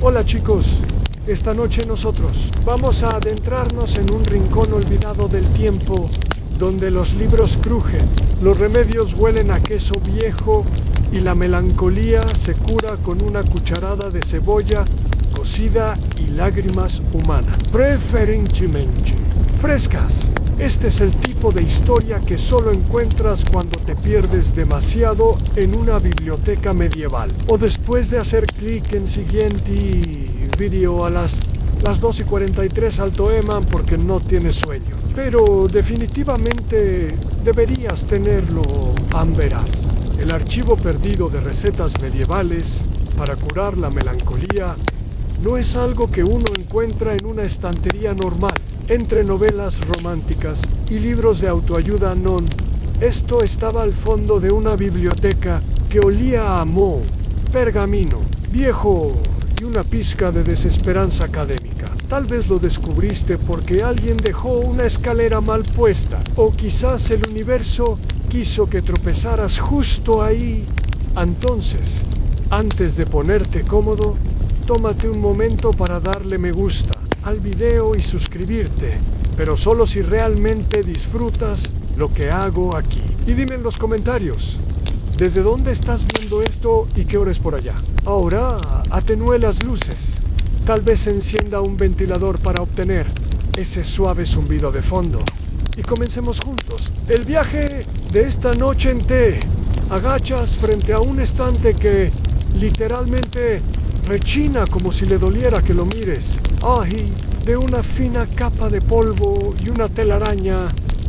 Hola chicos, esta noche nosotros vamos a adentrarnos en un rincón olvidado del tiempo, donde los libros crujen, los remedios huelen a queso viejo y la melancolía se cura con una cucharada de cebolla cocida y lágrimas humanas, preferentemente frescas. Este es el tipo de historia que solo encuentras cuando te pierdes demasiado en una biblioteca medieval, o después de hacer clic en siguiente video a las 2:43 Alto Eman porque no tienes sueño. Pero definitivamente deberías tenerlo, verás. El archivo perdido de recetas medievales para curar la melancolía no es algo que uno encuentra en una estantería normal, entre novelas románticas y libros de autoayuda non. Esto estaba al fondo de una biblioteca que olía a moho, pergamino, viejo y una pizca de desesperanza académica. Tal vez lo descubriste porque alguien dejó una escalera mal puesta, o quizás el universo quiso que tropezaras justo ahí. Entonces, antes de ponerte cómodo, tómate un momento para darle me gusta al video y suscribirte, pero solo si realmente disfrutas lo que hago aquí. Y dime en los comentarios, ¿desde dónde estás viendo esto y qué hora es por allá? Ahora, atenúe las luces. Tal vez encienda un ventilador para obtener ese suave zumbido de fondo. Y comencemos juntos. El viaje de esta noche en té. Agachas frente a un estante que literalmente rechina como si le doliera que lo mires. Ay, de una fina capa de polvo y una telaraña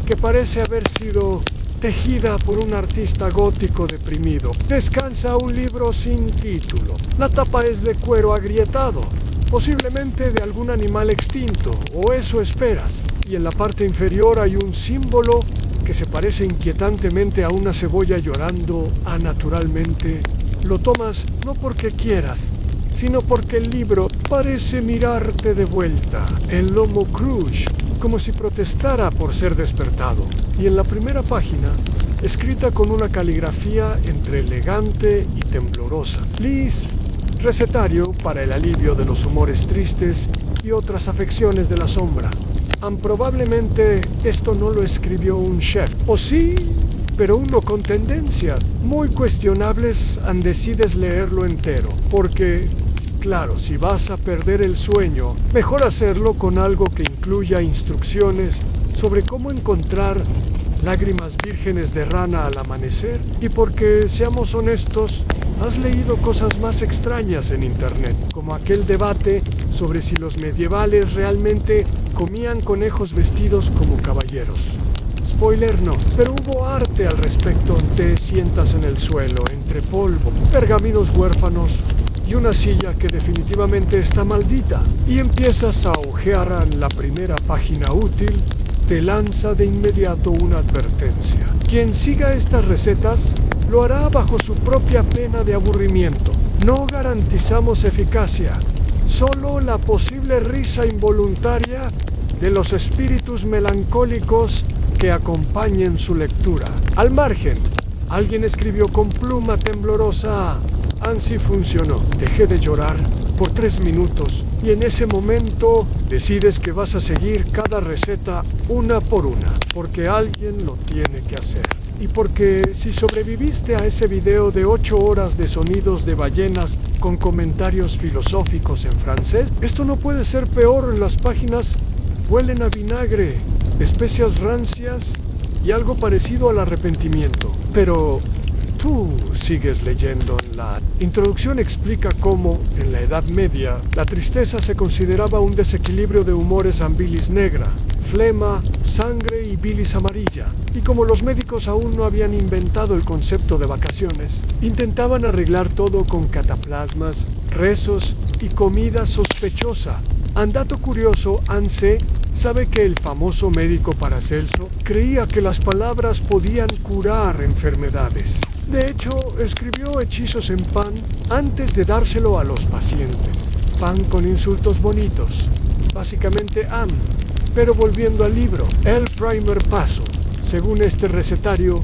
que parece haber sido tejida por un artista gótico deprimido. Descansa un libro sin título. La tapa es de cuero agrietado, posiblemente de algún animal extinto, o eso esperas. Y en la parte inferior hay un símbolo que se parece inquietantemente a una cebolla llorando naturalmente. Lo tomas no porque quieras, sino porque el libro parece mirarte de vuelta. El lomo cruje, como si protestara por ser despertado. Y en la primera página, escrita con una caligrafía entre elegante y temblorosa: Liz, recetario para el alivio de los humores tristes y otras afecciones de la sombra. Probablemente esto no lo escribió un chef, o sí, pero uno con tendencias muy cuestionables decides leerlo entero, porque claro, si vas a perder el sueño, mejor hacerlo con algo que incluya instrucciones sobre cómo encontrar lágrimas vírgenes de rana al amanecer, y porque, seamos honestos, has leído cosas más extrañas en internet, como aquel debate sobre si los medievales realmente comían conejos vestidos como caballeros. Spoiler no, pero hubo arte al respecto. Te sientas en el suelo, entre polvo, pergaminos huérfanos y una silla que definitivamente está maldita, y empiezas a hojear la primera página útil. Te lanza de inmediato una advertencia. Quien siga estas recetas lo hará bajo su propia pena de aburrimiento. No garantizamos eficacia, solo la posible risa involuntaria de los espíritus melancólicos que acompañen su lectura. Al margen, alguien escribió con pluma temblorosa: Ansí funcionó. Dejé de llorar por 3 minutos y en ese momento decides que vas a seguir cada receta una por una, porque alguien lo tiene que hacer. Y porque si sobreviviste a ese video de 8 horas de sonidos de ballenas con comentarios filosóficos en francés, esto no puede ser peor. Las páginas huelen a vinagre, especias rancias y algo parecido al arrepentimiento. Pero tú sigues leyendo. La introducción explica cómo, en la Edad Media, la tristeza se consideraba un desequilibrio de humores en bilis negra, flema, sangre y bilis amarilla. Y como los médicos aún no habían inventado el concepto de vacaciones, intentaban arreglar todo con cataplasmas, rezos y comida sospechosa. Dato curioso, Anse sabe que el famoso médico Paracelso creía que las palabras podían curar enfermedades. De hecho, escribió hechizos en pan antes de dárselo a los pacientes. Pan con insultos bonitos, básicamente Pero volviendo al libro, el primer paso, según este recetario,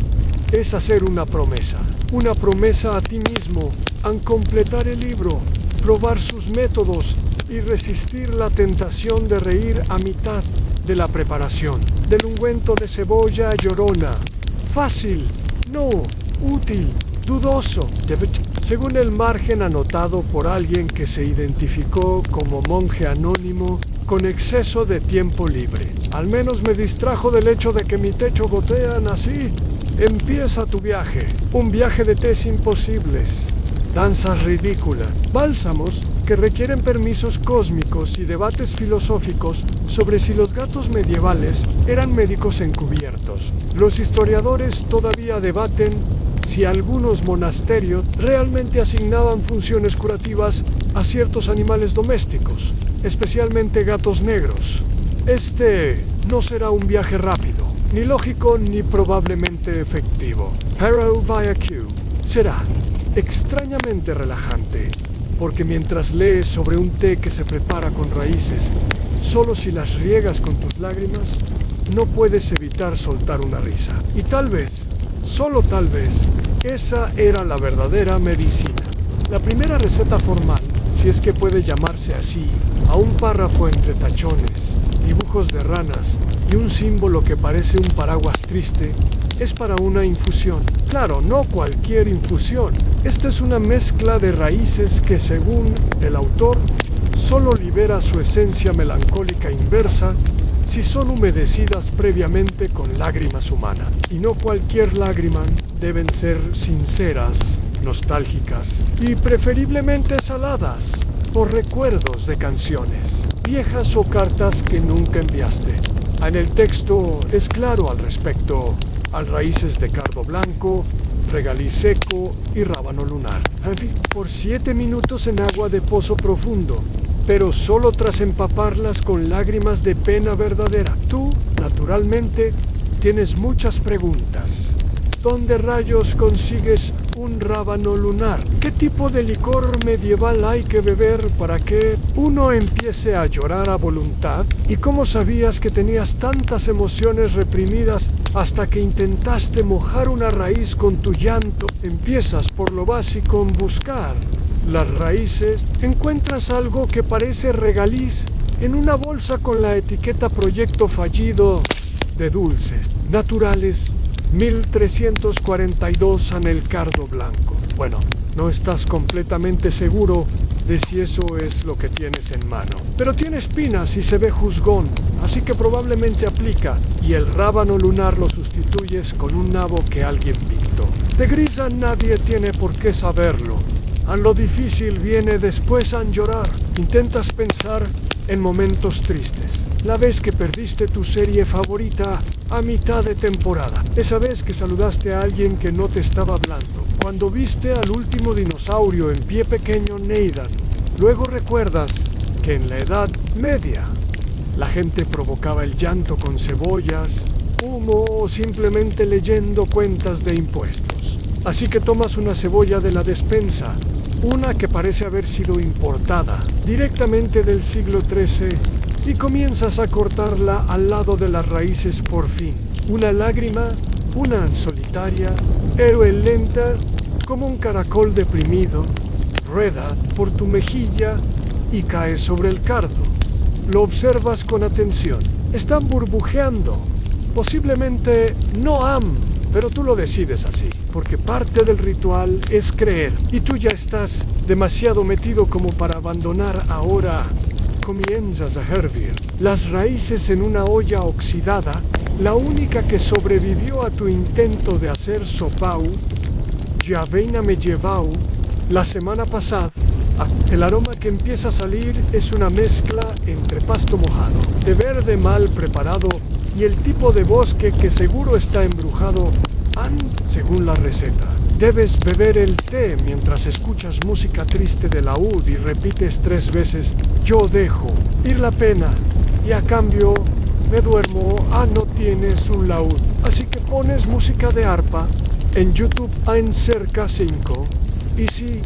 es hacer una promesa a ti mismo, al completar el libro. probar sus métodos y resistir la tentación de reír a mitad de la preparación. Del ungüento de cebolla llorona. Fácil, no, útil, dudoso. Según el margen anotado por alguien que se identificó como monje anónimo con exceso de tiempo libre. Al menos me distrajo del hecho de que mi techo gotean así. Empieza tu viaje. Un viaje de tés imposibles. Danzas ridículas. Bálsamos que requieren permisos cósmicos y debates filosóficos sobre si los gatos medievales eran médicos encubiertos. Los historiadores todavía debaten si algunos monasterios realmente asignaban funciones curativas a ciertos animales domésticos, especialmente gatos negros. Este no será un viaje rápido, ni lógico ni probablemente efectivo. Pero vaya Q será extrañamente relajante, porque mientras lees sobre un té que se prepara con raíces, solo si las riegas con tus lágrimas, no puedes evitar soltar una risa. Y tal vez, solo tal vez, esa era la verdadera medicina. La primera receta formal, si es que puede llamarse así, a un párrafo entre tachones, dibujos de ranas y un símbolo que parece un paraguas triste, es para una infusión. Claro, no cualquier infusión. Esta es una mezcla de raíces que, según el autor, solo libera su esencia melancólica inversa si son humedecidas previamente con lágrimas humanas. Y no cualquier lágrima, deben ser sinceras, nostálgicas y preferiblemente saladas por recuerdos de canciones, viejas o cartas que nunca enviaste. En el texto es claro al respecto. Al raíces de cardo blanco, regaliz seco y rábano lunar. En fin, por 7 minutos en agua de pozo profundo, pero solo tras empaparlas con lágrimas de pena verdadera. Tú, naturalmente, tienes muchas preguntas. ¿Dónde rayos consigues un rábano lunar? ¿Qué tipo de licor medieval hay que beber para que uno empiece a llorar a voluntad? ¿Y cómo sabías que tenías tantas emociones reprimidas hasta que intentaste mojar una raíz con tu llanto? Empiezas por lo básico en buscar las raíces. Encuentras algo que parece regaliz en una bolsa con la etiqueta Proyecto Fallido de Dulces Naturales 1342 en el cardo blanco. Bueno, no estás completamente seguro de si eso es lo que tienes en mano. Pero tiene espinas y se ve juzgón, así que probablemente aplica, y el rábano lunar lo sustituyes con un nabo que alguien pintó. De grisa nadie tiene por qué saberlo. A lo difícil viene después a llorar. Intentas pensar en momentos tristes. La vez que perdiste tu serie favorita a mitad de temporada. Esa vez que saludaste a alguien que no te estaba hablando. Cuando viste al último dinosaurio en pie pequeño Neidan. Luego recuerdas que en la Edad Media la gente provocaba el llanto con cebollas, humo o simplemente leyendo cuentas de impuestos. Así que tomas una cebolla de la despensa, una que parece haber sido importada directamente del siglo XIII, y comienzas a cortarla al lado de las raíces por fin. Una lágrima, una solitaria, héroe lenta, como un caracol deprimido, rueda por tu mejilla y cae sobre el cardo. Lo observas con atención. Están burbujeando. Posiblemente no pero tú lo decides así, porque parte del ritual es creer, y tú ya estás demasiado metido como para abandonar ahora. Comienzas a hervir las raíces en una olla oxidada, la única que sobrevivió a tu intento de hacer sopau, Javeina me llevau, la semana pasada. El aroma que empieza a salir es una mezcla entre pasto mojado, de verde mal preparado y el tipo de bosque que seguro está embrujado, según la receta. Debes beber el té mientras escuchas música triste de laúd y repites 3 veces, yo dejo ir la pena y a cambio me duermo, no tienes un laúd. Así que pones música de arpa en YouTube en cerca 5 y sí,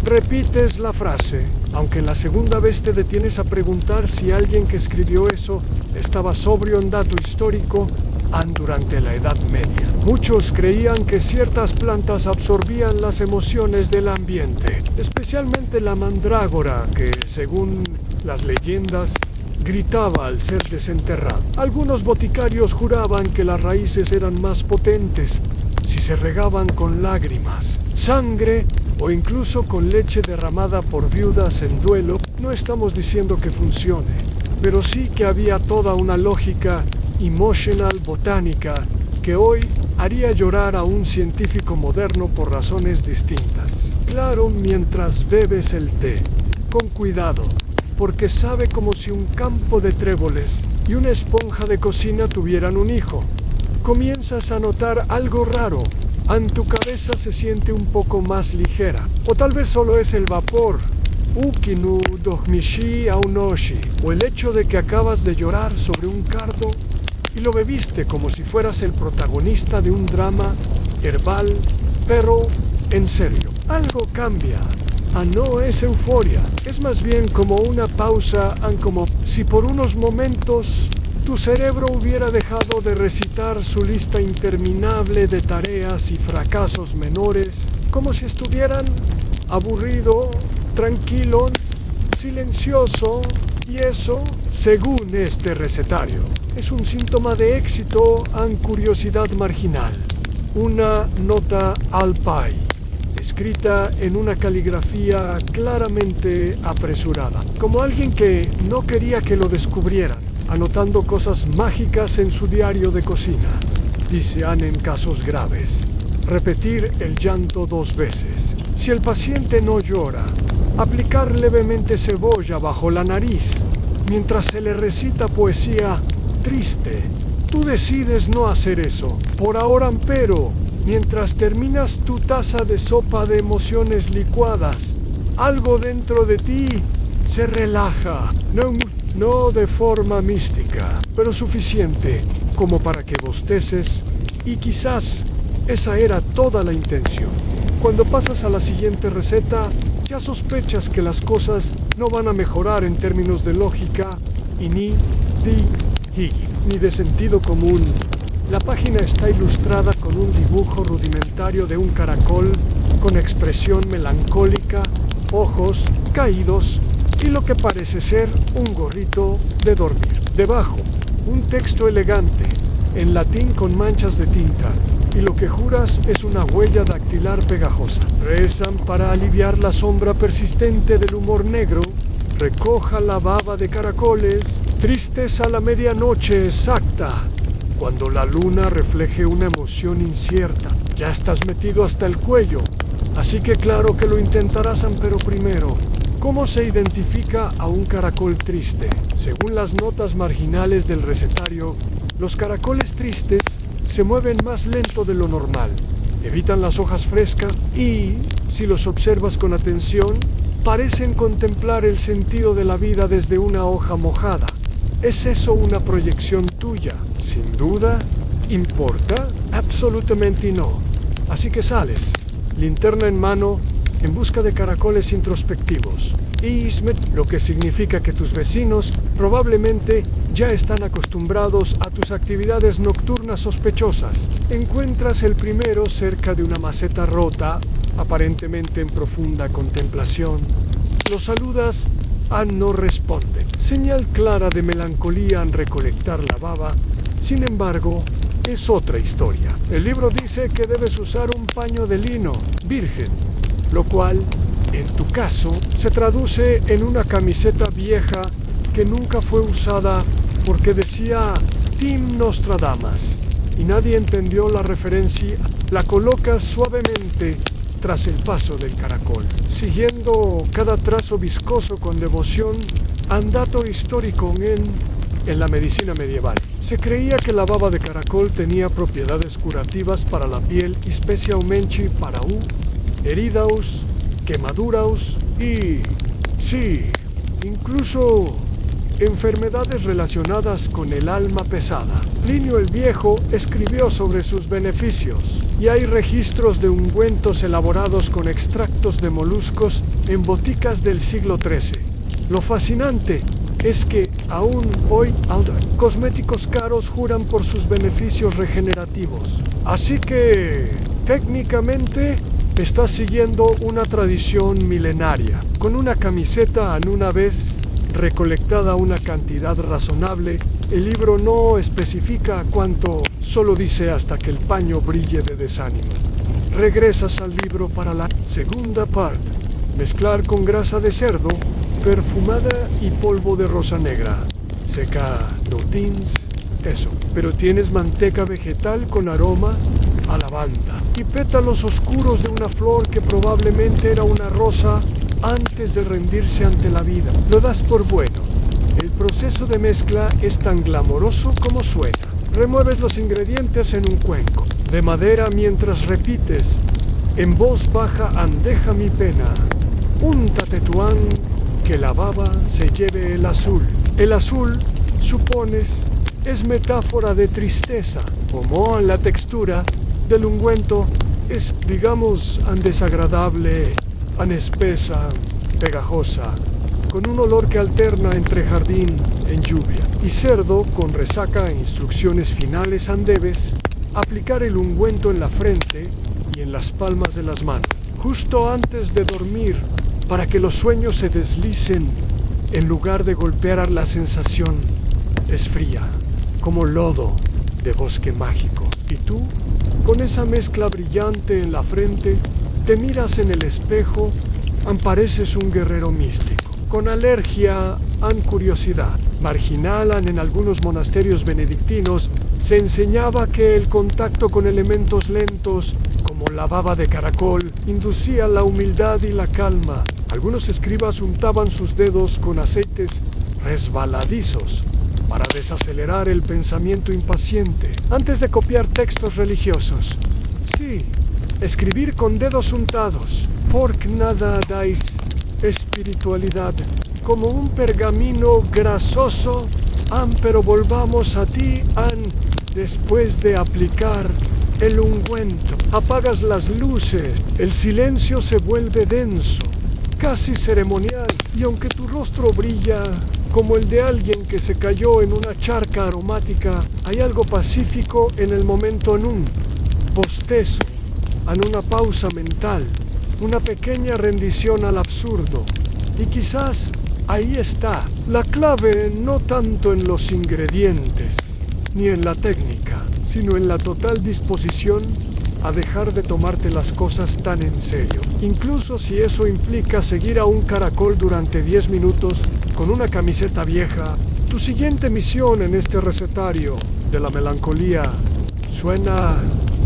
repites la frase, aunque la segunda vez te detienes a preguntar si alguien que escribió eso estaba sobrio en dato histórico, durante la Edad Media. Muchos creían que ciertas plantas absorbían las emociones del ambiente, especialmente la mandrágora, que, según las leyendas, gritaba al ser desenterrado. Algunos boticarios juraban que las raíces eran más potentes si se regaban con lágrimas, sangre o incluso con leche derramada por viudas en duelo. No estamos diciendo que funcione, pero sí que había toda una lógica emotional botánica que hoy haría llorar a un científico moderno por razones distintas. Claro, mientras bebes el té, con cuidado, porque sabe como si un campo de tréboles y una esponja de cocina tuvieran un hijo. Comienzas a notar algo raro. Tu cabeza se siente un poco más ligera. O tal vez solo es el vapor. Ukinu dohmishi aunoshi. O el hecho de que acabas de llorar sobre un cardo y lo bebiste como si fueras el protagonista de un drama herbal, pero en serio. Algo cambia. No es euforia, es más bien como una pausa, como si por unos momentos tu cerebro hubiera dejado de recitar su lista interminable de tareas y fracasos menores, como si estuvieran aburrido, tranquilo, silencioso, y eso, según este recetario, es un síntoma de éxito en curiosidad marginal. Una nota al pie, escrita en una caligrafía claramente apresurada, como alguien que no quería que lo descubrieran, anotando cosas mágicas en su diario de cocina. Dicen en casos graves, repetir el llanto 2 veces. Si el paciente no llora, aplicar levemente cebolla bajo la nariz, mientras se le recita poesía triste. Tú decides no hacer eso, por ahora, pero mientras terminas tu taza de sopa de emociones licuadas, algo dentro de ti se relaja, no de forma mística, pero suficiente como para que bosteces, y quizás esa era toda la intención. Cuando pasas a la siguiente receta, ya sospechas que las cosas no van a mejorar en términos de lógica y ni de sentido común. La página está ilustrada con un dibujo rudimentario de un caracol con expresión melancólica, ojos caídos y lo que parece ser un gorrito de dormir. Debajo, un texto elegante, en latín con manchas de tinta, y lo que juras es una huella dactilar pegajosa. Rezan para aliviar la sombra persistente del humor negro. Recoja la baba de caracoles, tristes a la medianoche exacta. Cuando la luna refleje una emoción incierta, ya estás metido hasta el cuello. Así que claro que lo intentarás, pero primero, ¿cómo se identifica a un caracol triste? Según las notas marginales del recetario, los caracoles tristes se mueven más lento de lo normal, evitan las hojas frescas y, si los observas con atención, parecen contemplar el sentido de la vida desde una hoja mojada. ¿Es eso una proyección tuya? Sin duda. ¿Importa? Absolutamente no. Así que sales, linterna en mano, en busca de caracoles introspectivos. Lo que significa que tus vecinos probablemente ya están acostumbrados a tus actividades nocturnas sospechosas. Encuentras el primero cerca de una maceta rota, aparentemente en profunda contemplación. Lo saludas, no responde. Señal clara de melancolía en recolectar la baba. Sin embargo, es otra historia. El libro dice que debes usar un paño de lino virgen, lo cual, en tu caso, se traduce en una camiseta vieja que nunca fue usada porque decía Team Nostradamus y nadie entendió la referencia. La colocas suavemente tras el paso del caracol, siguiendo cada trazo viscoso con devoción. Dato histórico en la medicina medieval. Se creía que la baba de caracol tenía propiedades curativas para la piel, especialmente para heridas, quemaduras y, sí, incluso enfermedades relacionadas con el alma pesada. Plinio el Viejo escribió sobre sus beneficios y hay registros de ungüentos elaborados con extractos de moluscos en boticas del siglo XIII. Lo fascinante es que Aún hoy, cosméticos caros juran por sus beneficios regenerativos. Así que, técnicamente, estás siguiendo una tradición milenaria. Con una camiseta en una vez recolectada una cantidad razonable, el libro no especifica cuánto, solo dice hasta que el paño brille de desánimo. Regresas al libro para la segunda parte. Mezclar con grasa de cerdo, perfumada y polvo de rosa negra. Seca, no tins, eso. Pero tienes manteca vegetal con aroma a lavanda y pétalos oscuros de una flor que probablemente era una rosa antes de rendirse ante la vida. Lo das por bueno. El proceso de mezcla es tan glamoroso como suena. Remueves los ingredientes en un cuenco de madera mientras repites en voz baja: andeja mi pena, úntate tuán, que la baba se lleve el azul. El azul, supones, es metáfora de tristeza, como la textura del ungüento es, digamos, tan desagradable, tan espesa, pegajosa, con un olor que alterna entre jardín en lluvia y cerdo con resaca e instrucciones finales. Debes aplicar el ungüento en la frente y en las palmas de las manos, justo antes de dormir, para que los sueños se deslicen en lugar de golpear. La sensación es fría, como lodo de bosque mágico. Y tú, con esa mezcla brillante en la frente, te miras en el espejo, pareces un guerrero místico, con alergia a curiosidad. Marginal en algunos monasterios benedictinos, se enseñaba que el contacto con elementos lentos, como la baba de caracol, inducía la humildad y la calma. Algunos escribas untaban sus dedos con aceites resbaladizos para desacelerar el pensamiento impaciente antes de copiar textos religiosos. Sí, escribir con dedos untados, porque nada dais espiritualidad, como un pergamino grasoso. Pero volvamos a ti, después de aplicar el ungüento. Apagas las luces, el silencio se vuelve denso, casi ceremonial, y aunque tu rostro brilla como el de alguien que se cayó en una charca aromática, hay algo pacífico en el momento, en un bostezo, en una pausa mental, una pequeña rendición al absurdo. Y quizás ahí está la clave, no tanto en los ingredientes ni en la técnica, sino en la total disposición a dejar de tomarte las cosas tan en serio, incluso si eso implica seguir a un caracol durante 10 minutos con una camiseta vieja. Tu siguiente misión en este recetario de la melancolía suena,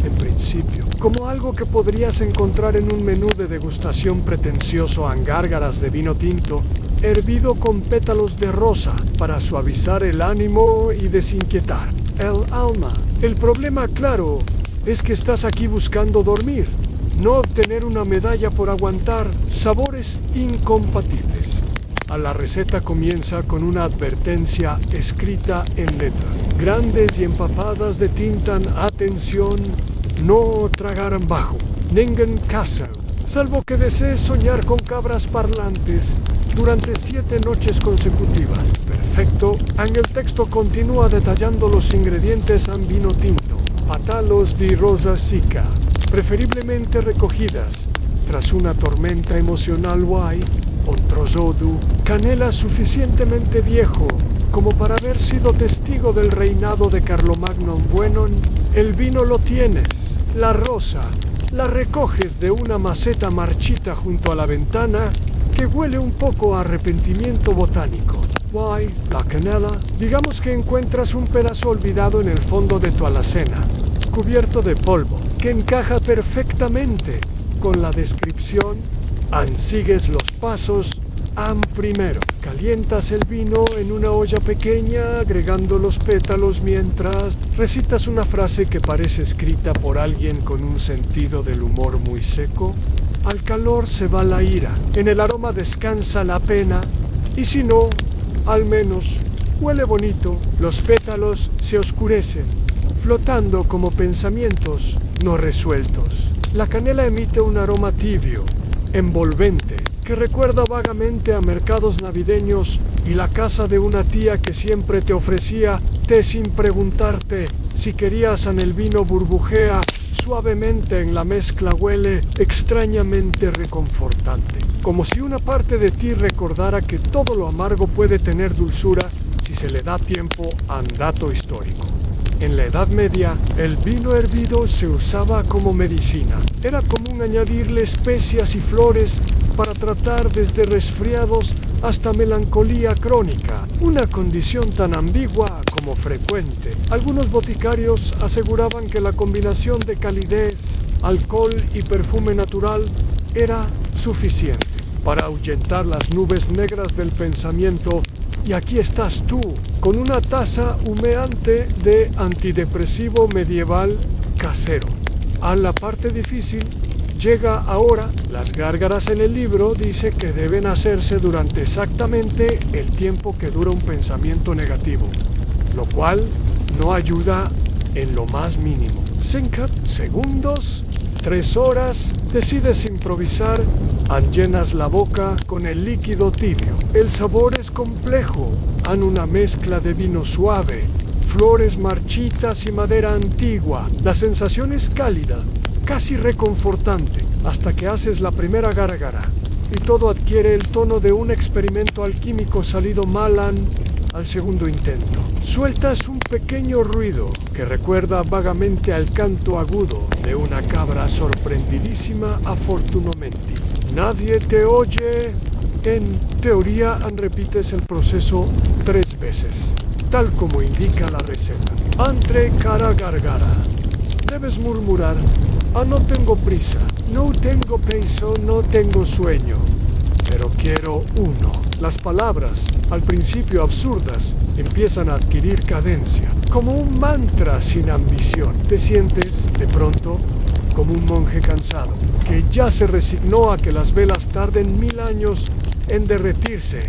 en principio, como algo que podrías encontrar en un menú de degustación pretencioso: gárgaras de vino tinto hervido con pétalos de rosa para suavizar el ánimo y desinquietar el alma. El problema, claro, es que estás aquí buscando dormir, no obtener una medalla por aguantar sabores incompatibles. La receta comienza con una advertencia escrita en letras grandes y empapadas de tinta: atención, no tragar bajo, ningún caso, salvo que desees soñar con cabras parlantes durante 7 noches consecutivas. Perfecto. El texto continúa detallando los ingredientes: vino tinto, pétalos de rosa seca, preferiblemente recogidas tras una tormenta emocional, un trozo de canela suficientemente viejo como para haber sido testigo del reinado de Carlomagno. Bueno, el vino lo tienes. La rosa la recoges de una maceta marchita junto a la ventana que huele un poco a arrepentimiento botánico. La canela. Digamos que encuentras un pedazo olvidado en el fondo de tu alacena, cubierto de polvo, que encaja perfectamente con la descripción. Sigues los pasos. Primero, calientas el vino en una olla pequeña, agregando los pétalos mientras recitas una frase que parece escrita por alguien con un sentido del humor muy seco. Al calor se va la ira, en el aroma descansa la pena, y si no, al menos huele bonito. Los pétalos se oscurecen, flotando como pensamientos no resueltos. La canela emite un aroma tibio, envolvente, que recuerda vagamente a mercados navideños y la casa de una tía que siempre te ofrecía té sin preguntarte si querías, en el vino burbujea suavemente, en la mezcla huele extrañamente reconfortante, como si una parte de ti recordara que todo lo amargo puede tener dulzura si se le da tiempo a un dato histórico. En la Edad Media, el vino hervido se usaba como medicina. Era común añadirle especias y flores para tratar desde resfriados hasta melancolía crónica, una condición tan ambigua como frecuente. Algunos boticarios aseguraban que la combinación de calidez, alcohol y perfume natural era suficiente para ahuyentar las nubes negras del pensamiento. Y aquí estás tú, con una taza humeante de antidepresivo medieval casero. A la parte difícil llega ahora. Las gárgaras en el libro dice que deben hacerse durante exactamente el tiempo que dura un pensamiento negativo, lo cual no ayuda en lo más mínimo. 5 segundos, 3 horas, decides improvisar, llenas la boca con el líquido tibio. El sabor es complejo, una mezcla de vino suave, flores marchitas y madera antigua. La sensación es cálida, casi reconfortante, hasta que haces la primera gárgara y todo adquiere el tono de un experimento alquímico salido mal al segundo intento. Sueltas un pequeño ruido que recuerda vagamente al canto agudo de una cabra sorprendidísima afortunadamente. Nadie te oye. En teoría, repites el proceso 3 veces, tal como indica la receta. Entre cada gárgara, debes murmurar: no tengo prisa, no tengo peso, no tengo sueño, pero quiero uno. Las palabras, al principio absurdas, empiezan a adquirir cadencia, como un mantra sin ambición. Te sientes, de pronto, como un monje cansado, que ya se resignó a que las velas tarden 1000 años en derretirse.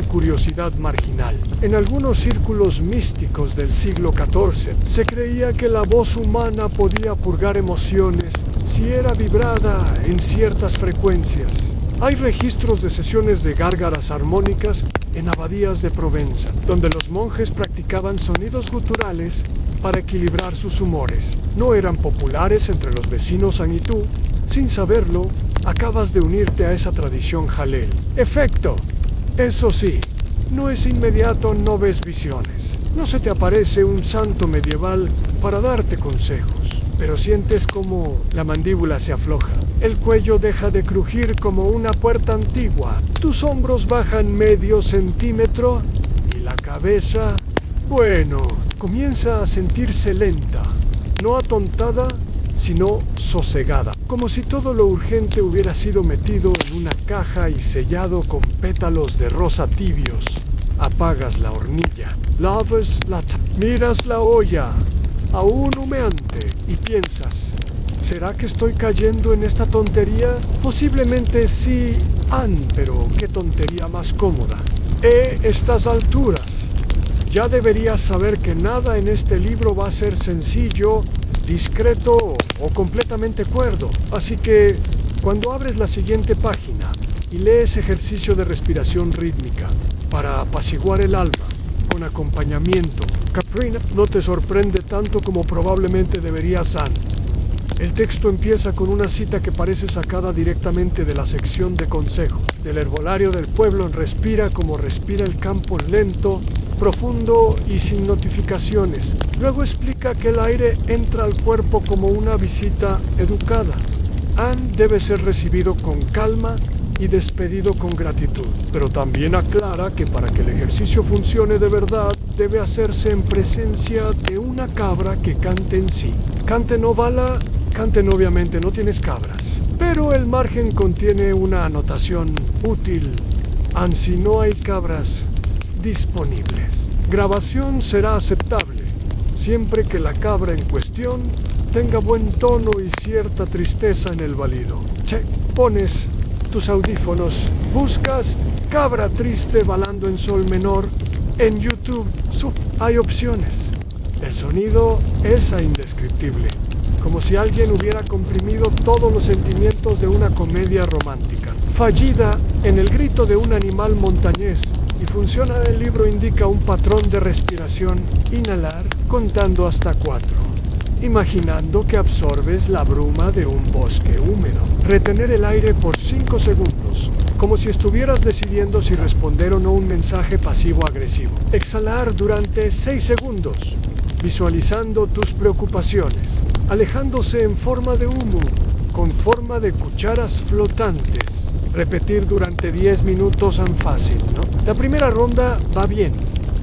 Curiosidad marginal. En algunos círculos místicos del siglo XIV se creía que la voz humana podía purgar emociones si era vibrada en ciertas frecuencias. Hay registros de sesiones de gárgaras armónicas en abadías de Provenza, donde los monjes practicaban sonidos guturales para equilibrar sus humores. No eran populares entre los vecinos y tú, sin saberlo, acabas de unirte a esa tradición jalel. Efecto. Eso sí, no es inmediato, no ves visiones. No se te aparece un santo medieval para darte consejos, pero sientes como la mandíbula se afloja. El cuello deja de crujir como una puerta antigua. Tus hombros bajan medio centímetro y la cabeza, bueno, comienza a sentirse lenta, no atontada, sino sosegada, como si todo lo urgente hubiera sido metido en una caja y sellado con pétalos de rosa tibios. Apagas la hornilla, miras la olla, aún humeante, y piensas: ¿será que estoy cayendo en esta tontería? Posiblemente sí, pero qué tontería más cómoda. Estas alturas, ya deberías saber que nada en este libro va a ser sencillo, discreto o completamente cuerdo. Así que, cuando abres la siguiente página y lees ejercicio de respiración rítmica para apaciguar el alma con acompañamiento, Caprina, no te sorprende tanto como probablemente deberías. El texto empieza con una cita que parece sacada directamente de la sección de consejos del herbolario del pueblo. Respira como respira el campo, lento, profundo y sin notificaciones. Luego explica que el aire entra al cuerpo como una visita educada. Debe ser recibido con calma y despedido con gratitud. Pero también aclara que para que el ejercicio funcione de verdad, debe hacerse en presencia de una cabra que cante en sí. Canten obviamente no tienes cabras, pero el margen contiene una anotación útil. Si no hay cabras disponibles. Grabación será aceptable, siempre que la cabra en cuestión tenga buen tono y cierta tristeza en el balido. Pones tus audífonos, buscas cabra triste balando en sol menor. En YouTube hay opciones. El sonido es indescriptible, como si alguien hubiera comprimido todos los sentimientos de una comedia romántica. fallida en el grito de un animal montañés y funciona. El libro indica un patrón de respiración: inhalar contando hasta 4, imaginando que absorbes la bruma de un bosque húmedo. Retener el aire por 5 segundos, como si estuvieras decidiendo si responder o no un mensaje pasivo-agresivo. Exhalar durante 6 segundos, visualizando tus preocupaciones, alejándose en forma de humo, con forma de cucharas flotantes. Repetir durante 10 minutos tan fácil, ¿no? La primera ronda va bien,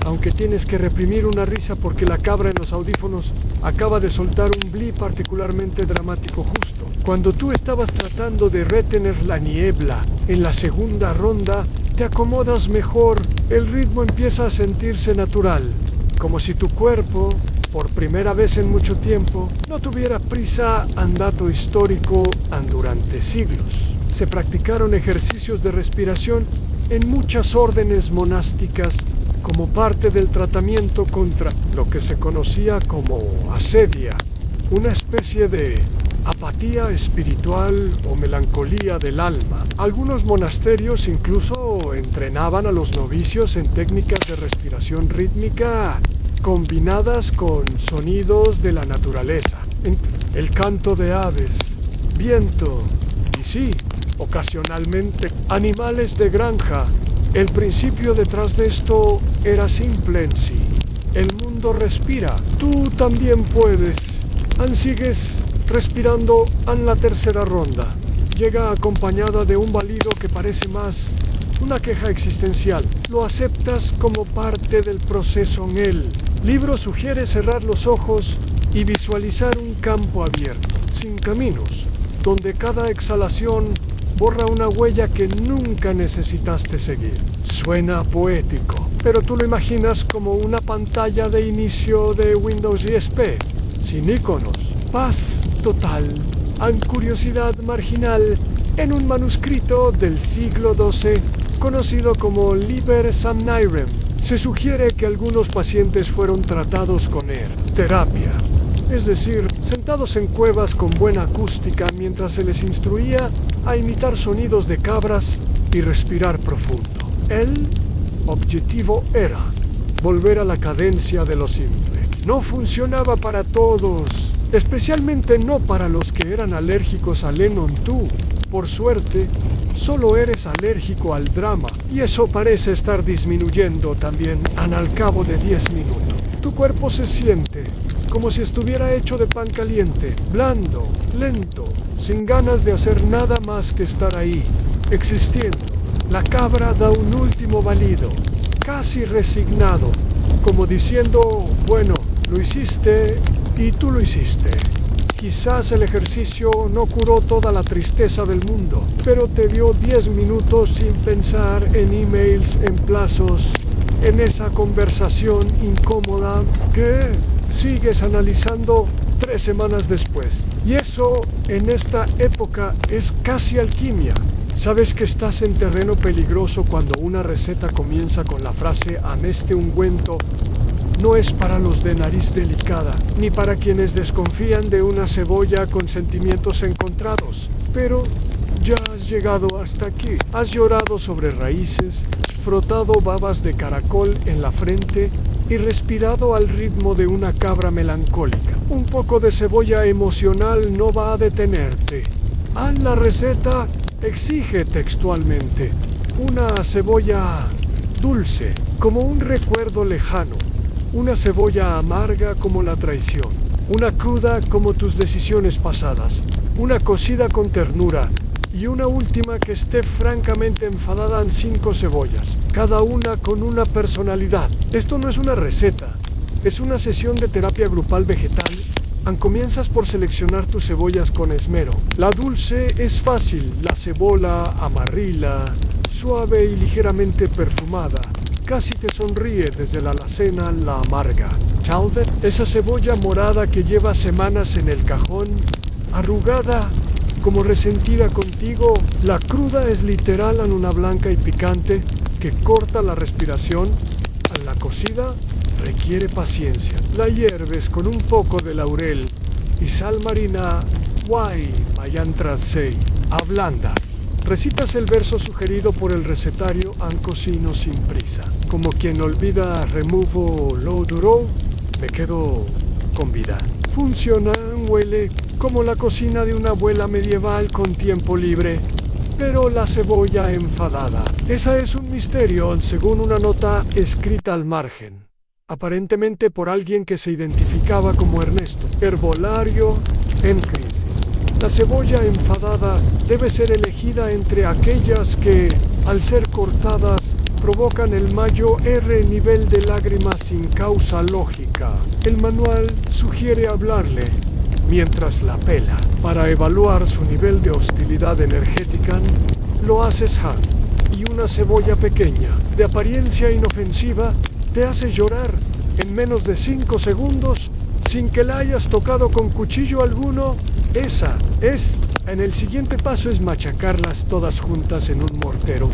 aunque tienes que reprimir una risa porque la cabra en los audífonos acaba de soltar un blip particularmente dramático justo cuando tú estabas tratando de retener la niebla. En la segunda ronda te acomodas mejor, el ritmo empieza a sentirse natural, como si tu cuerpo, por primera vez en mucho tiempo, no tuviera prisa andato histórico durante siglos. Se practicaron ejercicios de respiración en muchas órdenes monásticas como parte del tratamiento contra lo que se conocía como asedia, una especie de apatía espiritual o melancolía del alma. Algunos monasterios incluso entrenaban a los novicios en técnicas de respiración rítmica combinadas con sonidos de la naturaleza, el canto de aves, viento y sí, ocasionalmente animales de granja. El principio detrás de esto era simple en sí. El mundo respira, tú también puedes. Sigues respirando en la tercera ronda. Llega acompañada de un balido que parece más una queja existencial. Lo aceptas como parte del proceso en él. Libro sugiere cerrar los ojos y visualizar un campo abierto, sin caminos, donde cada exhalación borra una huella que nunca necesitaste seguir. Suena poético, pero tú lo imaginas como una pantalla de inicio de Windows XP, sin iconos. Paz total, curiosidad marginal, en un manuscrito del siglo XII conocido como Liber Samnairem. Se sugiere que algunos pacientes fueron tratados con terapia, es decir, sentados en cuevas con buena acústica mientras se les instruía a imitar sonidos de cabras y respirar profundo. El objetivo era volver a la cadencia de lo simple. No funcionaba para todos, especialmente no para los que eran alérgicos al Lennon. Tú, por suerte, solo eres alérgico al drama, y eso parece estar disminuyendo también al cabo de 10 minutos. Tu cuerpo se siente como si estuviera hecho de pan caliente, blando, lento, sin ganas de hacer nada más que estar ahí, existiendo. La cabra da un último balido, casi resignado, como diciendo, bueno, lo hiciste y tú lo hiciste. Quizás el ejercicio no curó toda la tristeza del mundo, pero te dio 10 minutos sin pensar en emails, en plazos, en esa conversación incómoda que sigues analizando 3 semanas después. Y eso, en esta época, es casi alquimia. Sabes que estás en terreno peligroso cuando una receta comienza con la frase: este ungüento no es para los de nariz delicada, ni para quienes desconfían de una cebolla con sentimientos encontrados. Pero ya has llegado hasta aquí. Has llorado sobre raíces, frotado babas de caracol en la frente y respirado al ritmo de una cabra melancólica. Un poco de cebolla emocional no va a detenerte. La receta exige textualmente una cebolla dulce, como un recuerdo lejano, una cebolla amarga como la traición, una cruda como tus decisiones pasadas, una cocida con ternura y una última que esté francamente enfadada en 5 cebollas, cada una con una personalidad. Esto no es una receta, es una sesión de terapia grupal vegetal. Comienzas por seleccionar tus cebollas con esmero. La dulce es fácil, la cebolla amarrila, suave y ligeramente perfumada. Casi te sonríe desde la alacena la amarga. Chalder, esa cebolla morada que lleva semanas en el cajón, arrugada, como resentida contigo. La cruda es literal en una blanca y picante que corta la respiración. A la cocida requiere paciencia. La hierves con un poco de laurel y sal marina, guay, mayantrasei, ablanda. Recitas el verso sugerido por el recetario Ancosino sin prisa. Como quien olvida removo lo duro, me quedo con vida. Funciona, huele como la cocina de una abuela medieval con tiempo libre, pero la cebolla enfadada. Esa es un misterio, según una nota escrita al margen, aparentemente por alguien que se identificaba como Ernesto. Herbolario en crisis. La cebolla enfadada debe ser elegida entre aquellas que, al ser cortadas, provocan el mayor nivel de lágrimas sin causa lógica. El manual sugiere hablarle mientras la pela. Para evaluar su nivel de hostilidad energética, lo haces Han. Y una cebolla pequeña, de apariencia inofensiva, te hace llorar en menos de 5 segundos sin que la hayas tocado con cuchillo alguno. Esa es. En el siguiente paso es machacarlas todas juntas en un mortero,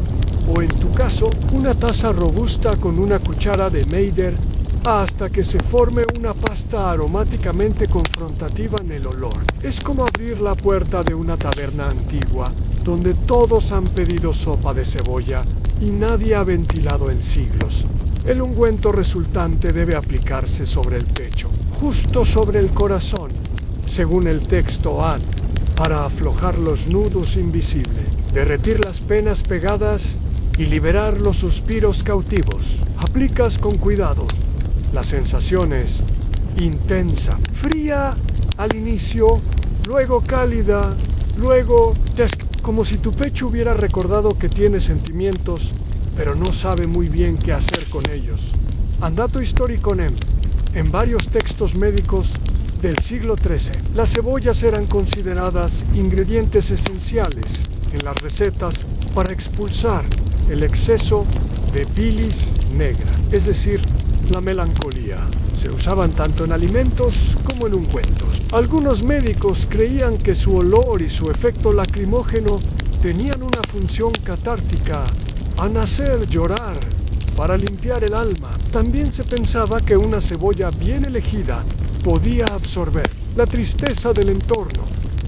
o en tu caso, una taza robusta con una cuchara de Meider, hasta que se forme una pasta aromáticamente confrontativa en el olor. Es como abrir la puerta de una taberna antigua, donde todos han pedido sopa de cebolla y nadie ha ventilado en siglos. El ungüento resultante debe aplicarse sobre el pecho, justo sobre el corazón, según el texto Han, para aflojar los nudos invisibles, derretir las penas pegadas y liberar los suspiros cautivos. Aplicas con cuidado. La sensación es intensa, fría al inicio, luego cálida, luego como si tu pecho hubiera recordado que tiene sentimientos, pero no sabe muy bien qué hacer con ellos. Andato histórico en varios textos médicos del siglo XIII, las cebollas eran consideradas ingredientes esenciales en las recetas para expulsar el exceso de bilis negra, es decir, la melancolía. Se usaban tanto en alimentos como en ungüentos. Algunos médicos creían que su olor y su efecto lacrimógeno tenían una función catártica, al hacer llorar, para limpiar el alma. También se pensaba que una cebolla bien elegida podía absorber la tristeza del entorno,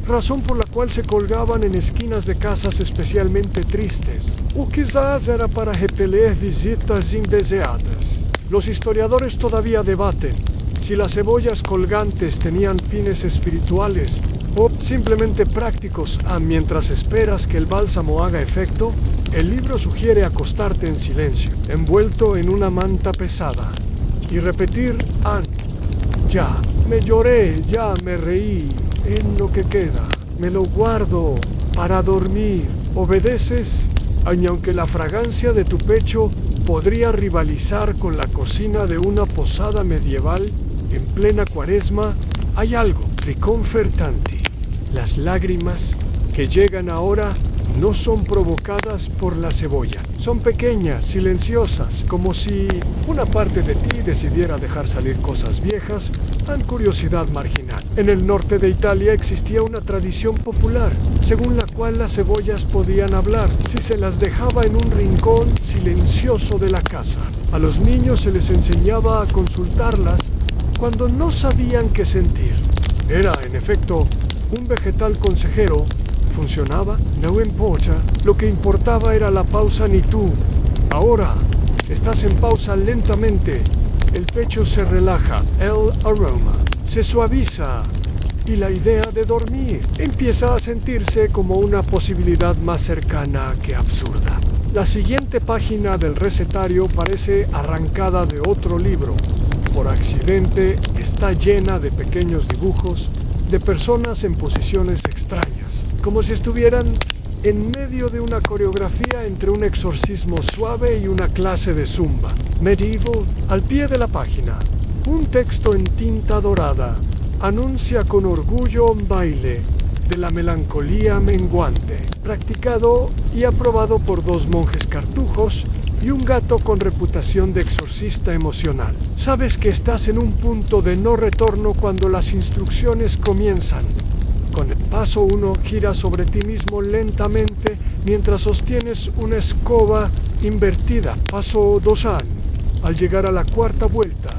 razón por la cual se colgaban en esquinas de casas especialmente tristes, o quizás era para repeler visitas indeseadas. Los historiadores todavía debaten si las cebollas colgantes tenían fines espirituales o simplemente prácticos. Mientras esperas que el bálsamo haga efecto, el libro sugiere acostarte en silencio, envuelto en una manta pesada, y repetir ya, me lloré, ya me reí, en lo que queda, me lo guardo para dormir. Obedeces, y aunque la fragancia de tu pecho podría rivalizar con la cocina de una posada medieval en plena cuaresma, hay algo reconfortante. Las lágrimas que llegan ahora no son provocadas por la cebolla. Son pequeñas, silenciosas, como si una parte de ti decidiera dejar salir cosas viejas, en curiosidad marginal. En el norte de Italia existía una tradición popular, según la cual las cebollas podían hablar si se las dejaba en un rincón silencioso de la casa. A los niños se les enseñaba a consultarlas cuando no sabían qué sentir. Era, en efecto, un vegetal consejero. Funcionaba, no importa. Lo que importaba era la pausa ni tú. Ahora, estás en pausa lentamente. El pecho se relaja, el aroma se suaviza y la idea de dormir empieza a sentirse como una posibilidad más cercana que absurda. La siguiente página del recetario parece arrancada de otro libro. Por accidente está llena de pequeños dibujos de personas en posiciones extrañas, como si estuvieran en medio de una coreografía entre un exorcismo suave y una clase de zumba. Medieval, al pie de la página, un texto en tinta dorada anuncia con orgullo un baile de la melancolía menguante, practicado y aprobado por 2 monjes cartujos y un gato con reputación de exorcista emocional. Sabes que estás en un punto de no retorno cuando las instrucciones comienzan. Con el paso 1, gira sobre ti mismo lentamente mientras sostienes una escoba invertida. Paso 2, al llegar a la 4ª vuelta,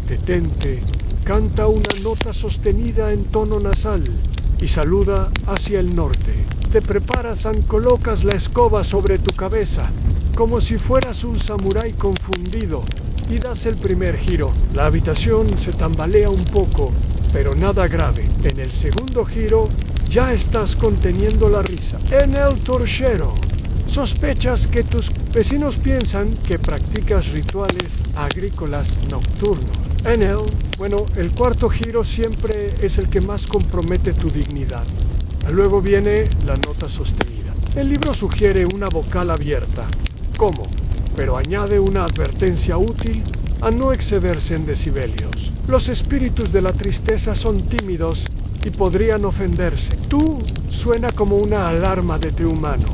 detente, canta una nota sostenida en tono nasal y saluda hacia el norte. te preparas, colocas la escoba sobre tu cabeza, como si fueras un samurái confundido, y das el primer giro. La habitación se tambalea un poco, pero nada grave. En el segundo giro, ya estás conteniendo la risa. En el torchero, sospechas que tus vecinos piensan que practicas rituales agrícolas nocturnos. En el cuarto giro siempre es el que más compromete tu dignidad. Luego viene la nota sostenida. El libro sugiere una vocal abierta. ¿Cómo? Pero añade una advertencia útil a no excederse en decibelios. Los espíritus de la tristeza son tímidos y podrían ofenderse. Tú suena como una alarma de te humano.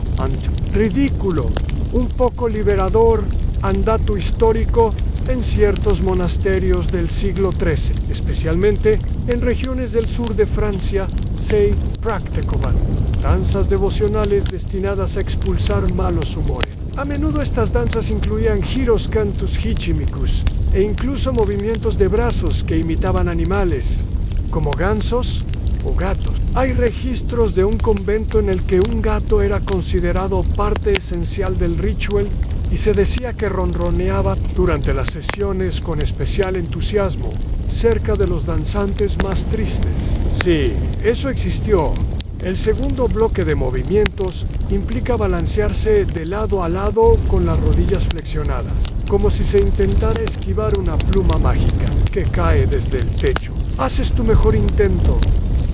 Ridículo, un poco liberador, andato histórico en ciertos monasterios del siglo XIII, especialmente en regiones del sur de Francia, se practicaban danzas devocionales destinadas a expulsar malos humores. A menudo estas danzas incluían giros cantus hichimikus e incluso movimientos de brazos que imitaban animales, como gansos o gatos. Hay registros de un convento en el que un gato era considerado parte esencial del ritual y se decía que ronroneaba durante las sesiones con especial entusiasmo, cerca de los danzantes más tristes. Sí, eso existió. El segundo bloque de movimientos implica balancearse de lado a lado con las rodillas flexionadas, como si se intentara esquivar una pluma mágica que cae desde el techo. Haces tu mejor intento,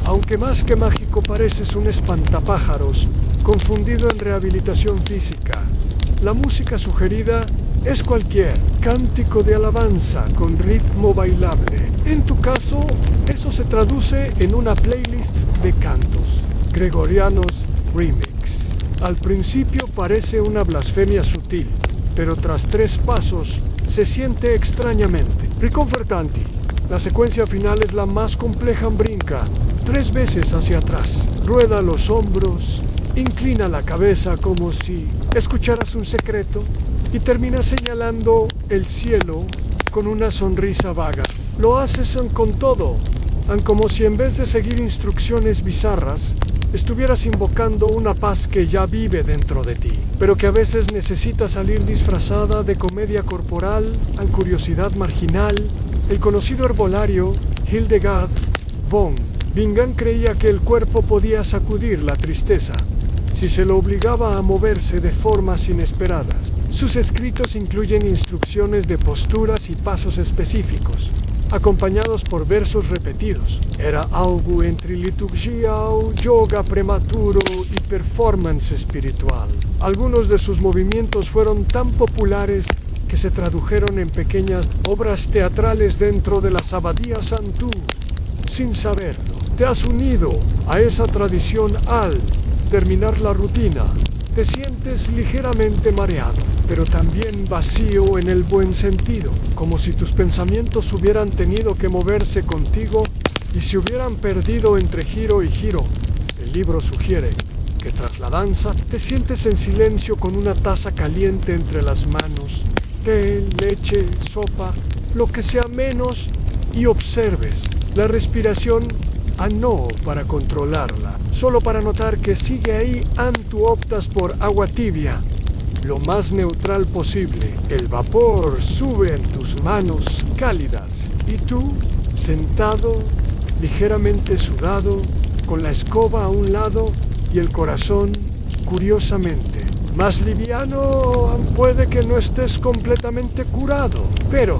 aunque más que mágico pareces un espantapájaros confundido en rehabilitación física. La música sugerida es cualquier cántico de alabanza con ritmo bailable. En tu caso, eso se traduce en una playlist de cantos gregorianos remix. Al principio parece una blasfemia sutil, pero tras 3 pasos se siente extrañamente reconfortante. La secuencia final es la más compleja. Brinca 3 veces hacia atrás, rueda los hombros, inclina la cabeza como si escucharas un secreto y termina señalando el cielo con una sonrisa vaga. Lo haces con todo, como si en vez de seguir instrucciones bizarras, estuvieras invocando una paz que ya vive dentro de ti, pero que a veces necesita salir disfrazada de comedia corporal, curiosidad marginal. El conocido herbolario Hildegard von Bingen creía que el cuerpo podía sacudir la tristeza si se lo obligaba a moverse de formas inesperadas. Sus escritos incluyen instrucciones de posturas y pasos específicos, acompañados por versos repetidos. Era algo entre liturgia, yoga prematuro y performance espiritual. Algunos de sus movimientos fueron tan populares que se tradujeron en pequeñas obras teatrales dentro de las abadías Santú. Sin saberlo, te has unido a esa tradición al terminar la rutina. Te sientes ligeramente mareado, pero también vacío en el buen sentido, como si tus pensamientos hubieran tenido que moverse contigo y se hubieran perdido entre giro y giro. El libro sugiere que tras la danza te sientes en silencio con una taza caliente entre las manos, té, leche, sopa, lo que sea menos, y observes la respiración no para controlarla, solo para notar que sigue ahí. Tú optas por agua tibia, lo más neutral posible. El vapor sube en tus manos cálidas y tú, sentado, ligeramente sudado, con la escoba a un lado y el corazón, curiosamente, más liviano. Puede que no estés completamente curado, pero,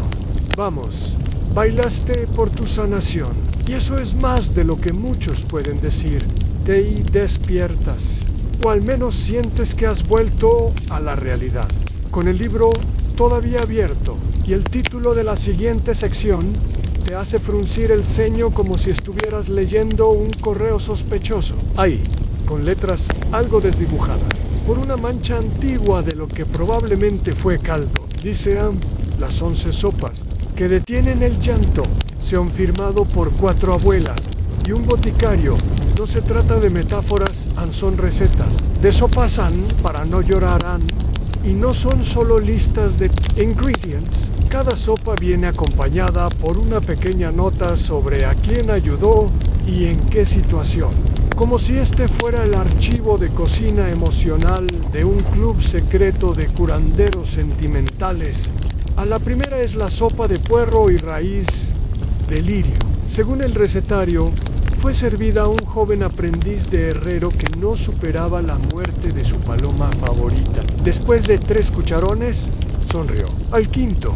vamos, bailaste por tu sanación. Y eso es más de lo que muchos pueden decir. Te despiertas, o al menos sientes que has vuelto a la realidad. Con el libro todavía abierto y el título de la siguiente sección te hace fruncir el ceño como si estuvieras leyendo un correo sospechoso. Ahí, con letras algo desdibujadas, por una mancha antigua de lo que probablemente fue caldo. Dice las 11 sopas que detienen el llanto se han firmado por 4 abuelas y un boticario. No se trata de metáforas, son recetas de sopas para no llorar y no son solo listas de ingredients. Cada sopa viene acompañada por una pequeña nota sobre a quién ayudó y en qué situación. como si este fuera el archivo de cocina emocional de un club secreto de curanderos sentimentales. A la primera es la sopa de puerro y raíz de lirio. Según el recetario, fue servida a un joven aprendiz de herrero que no superaba la muerte de su paloma favorita. Después de 3 cucharones, sonrió. Al quinto,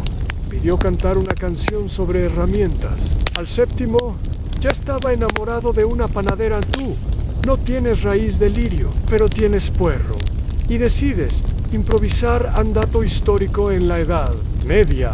pidió cantar una canción sobre herramientas. Al séptimo, ya estaba enamorado de una panadera. Tú no tienes raíz de lirio, pero tienes puerro. Y decides improvisar andato histórico en la Edad Media.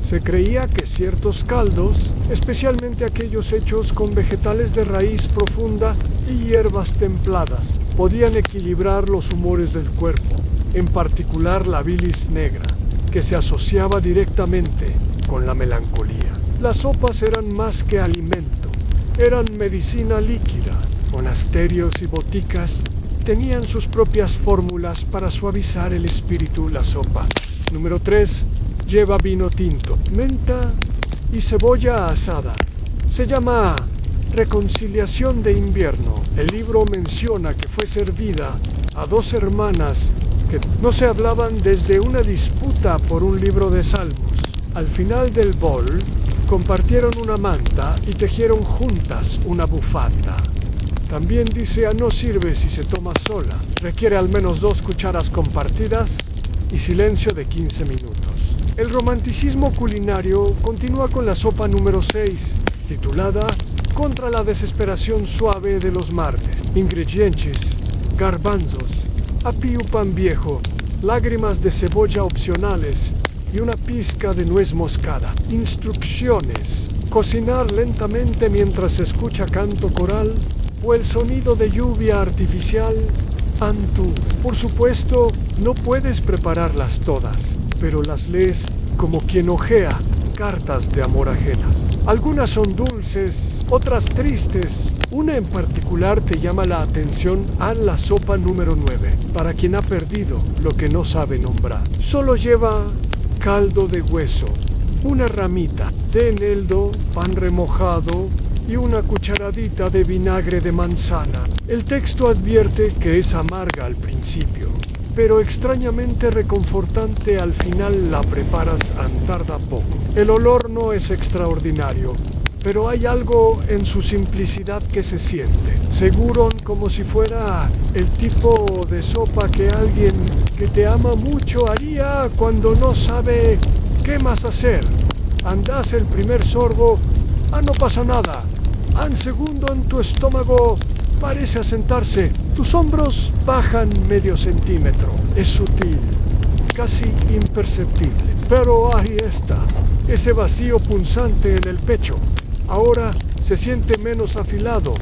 Se creía que ciertos caldos, especialmente aquellos hechos con vegetales de raíz profunda y hierbas templadas, podían equilibrar los humores del cuerpo, en particular la bilis negra, que se asociaba directamente con la melancolía. Las sopas eran más que alimento, eran medicina líquida. Monasterios y boticas tenían sus propias fórmulas para suavizar el espíritu. La sopa número 3 lleva vino tinto, menta y cebolla asada. Se llama Reconciliación de Invierno. El libro menciona que fue servida a 2 hermanas que no se hablaban desde una disputa por un libro de salmos. Al final del bol, compartieron una manta y tejieron juntas una bufanda. También dice: no sirve si se toma sola. Requiere al menos 2 cucharas compartidas y silencio de 15 minutos. El romanticismo culinario continúa con la sopa número 6, titulada Contra la desesperación suave de los martes. Ingredientes: garbanzos, apio pan viejo, lágrimas de cebolla opcionales y una pizca de nuez moscada. Instrucciones: cocinar lentamente mientras se escucha canto coral o el sonido de lluvia artificial. Antú. Por supuesto, no puedes prepararlas todas, pero las lees como quien hojea cartas de amor ajenas. Algunas son dulces, otras tristes. Una en particular te llama la atención: a la sopa número 9, para quien ha perdido lo que no sabe nombrar. Solo lleva caldo de hueso, una ramita de eneldo, pan remojado y una cucharadita de vinagre de manzana. El texto advierte que es amarga al principio, pero extrañamente reconfortante al final. La preparas, tarda poco. El olor no es extraordinario, pero hay algo en su simplicidad que se siente. Seguro, como si fuera el tipo de sopa que alguien que te ama mucho haría cuando no sabe qué más hacer. Das el primer sorbo, no pasa nada. Al segundo, en tu estómago parece asentarse. Tus hombros bajan medio centímetro. Es sutil, casi imperceptible. Pero ahí está, ese vacío punzante en el pecho. Ahora se siente menos afilado.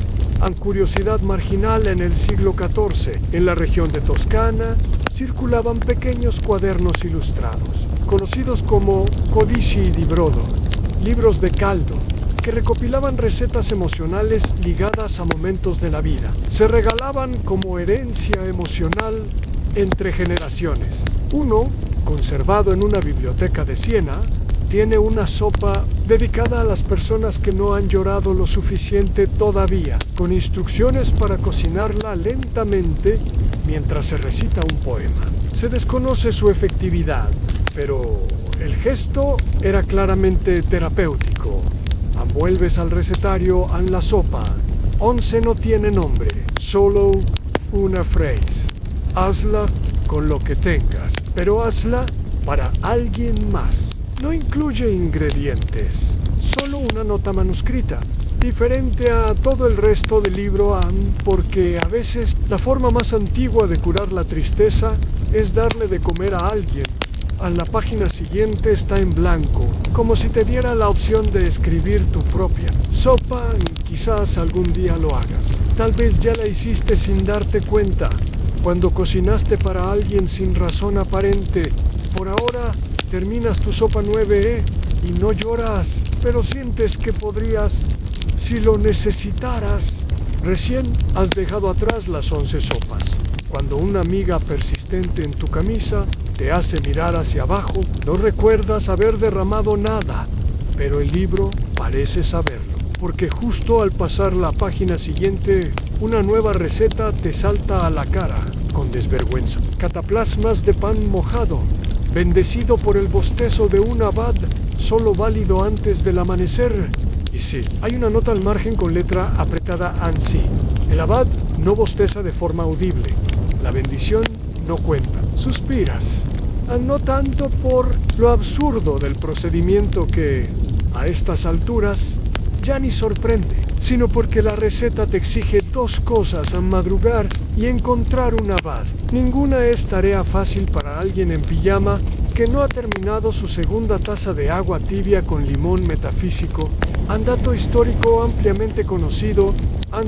Curiosidad marginal: en el siglo XIV, en la región de Toscana, circulaban pequeños cuadernos ilustrados, conocidos como codici di brodo, libros de caldo, que recopilaban recetas emocionales ligadas a momentos de la vida. Se regalaban como herencia emocional entre generaciones. Uno, conservado en una biblioteca de Siena, tiene una sopa dedicada a las personas que no han llorado lo suficiente todavía, con instrucciones para cocinarla lentamente mientras se recita un poema. Se desconoce su efectividad, pero el gesto era claramente terapéutico. Vuelves al recetario en la sopa. 11 no tiene nombre, solo una frase. Hazla con lo que tengas, pero hazla para alguien más. No incluye ingredientes, solo una nota manuscrita, diferente a todo el resto del libro, porque a veces la forma más antigua de curar la tristeza es darle de comer a alguien. A la página siguiente está en blanco, como si te diera la opción de escribir tu propia sopa. Quizás algún día lo hagas. Tal vez ya la hiciste sin darte cuenta, cuando cocinaste para alguien sin razón aparente. Por ahora, terminas tu sopa 9 y no lloras, pero sientes que podrías, si lo necesitaras. Recién has dejado atrás las 11 sopas. Cuando una amiga persistente en tu camisa te hace mirar hacia abajo, no recuerdas haber derramado nada, pero el libro parece saberlo. porque justo al pasar la página siguiente, una nueva receta te salta a la cara, con desvergüenza. Cataplasmas de pan mojado, bendecido por el bostezo de un abad, solo válido antes del amanecer. Y sí, hay una nota al margen con letra apretada ANSI. El abad no bosteza de forma audible. La bendición no cuenta. Suspiras. No tanto por lo absurdo del procedimiento que, a estas alturas, ya ni sorprende, sino porque la receta te exige dos cosas: a madrugar y encontrar un abad. Ninguna es tarea fácil para alguien en pijama que no ha terminado su segunda taza de agua tibia con limón metafísico, dato histórico ampliamente conocido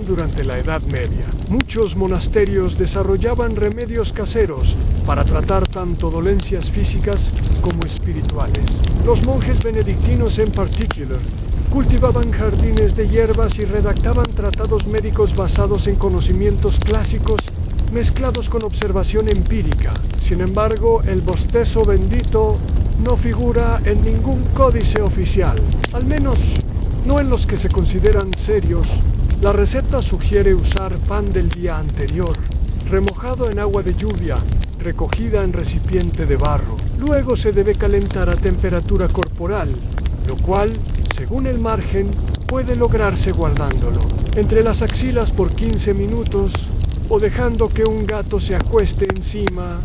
durante la Edad Media. Muchos monasterios desarrollaban remedios caseros para tratar tanto dolencias físicas como espirituales. Los monjes benedictinos en particular cultivaban jardines de hierbas y redactaban tratados médicos basados en conocimientos clásicos mezclados con observación empírica. Sin embargo, el bostezo bendito no figura en ningún códice oficial, al menos no en los que se consideran serios. La receta sugiere usar pan del día anterior, remojado en agua de lluvia, recogida en recipiente de barro. Luego se debe calentar a temperatura corporal, lo cual, según el margen, puede lograrse guardándolo entre las axilas por 15 minutos o dejando que un gato se acueste encima.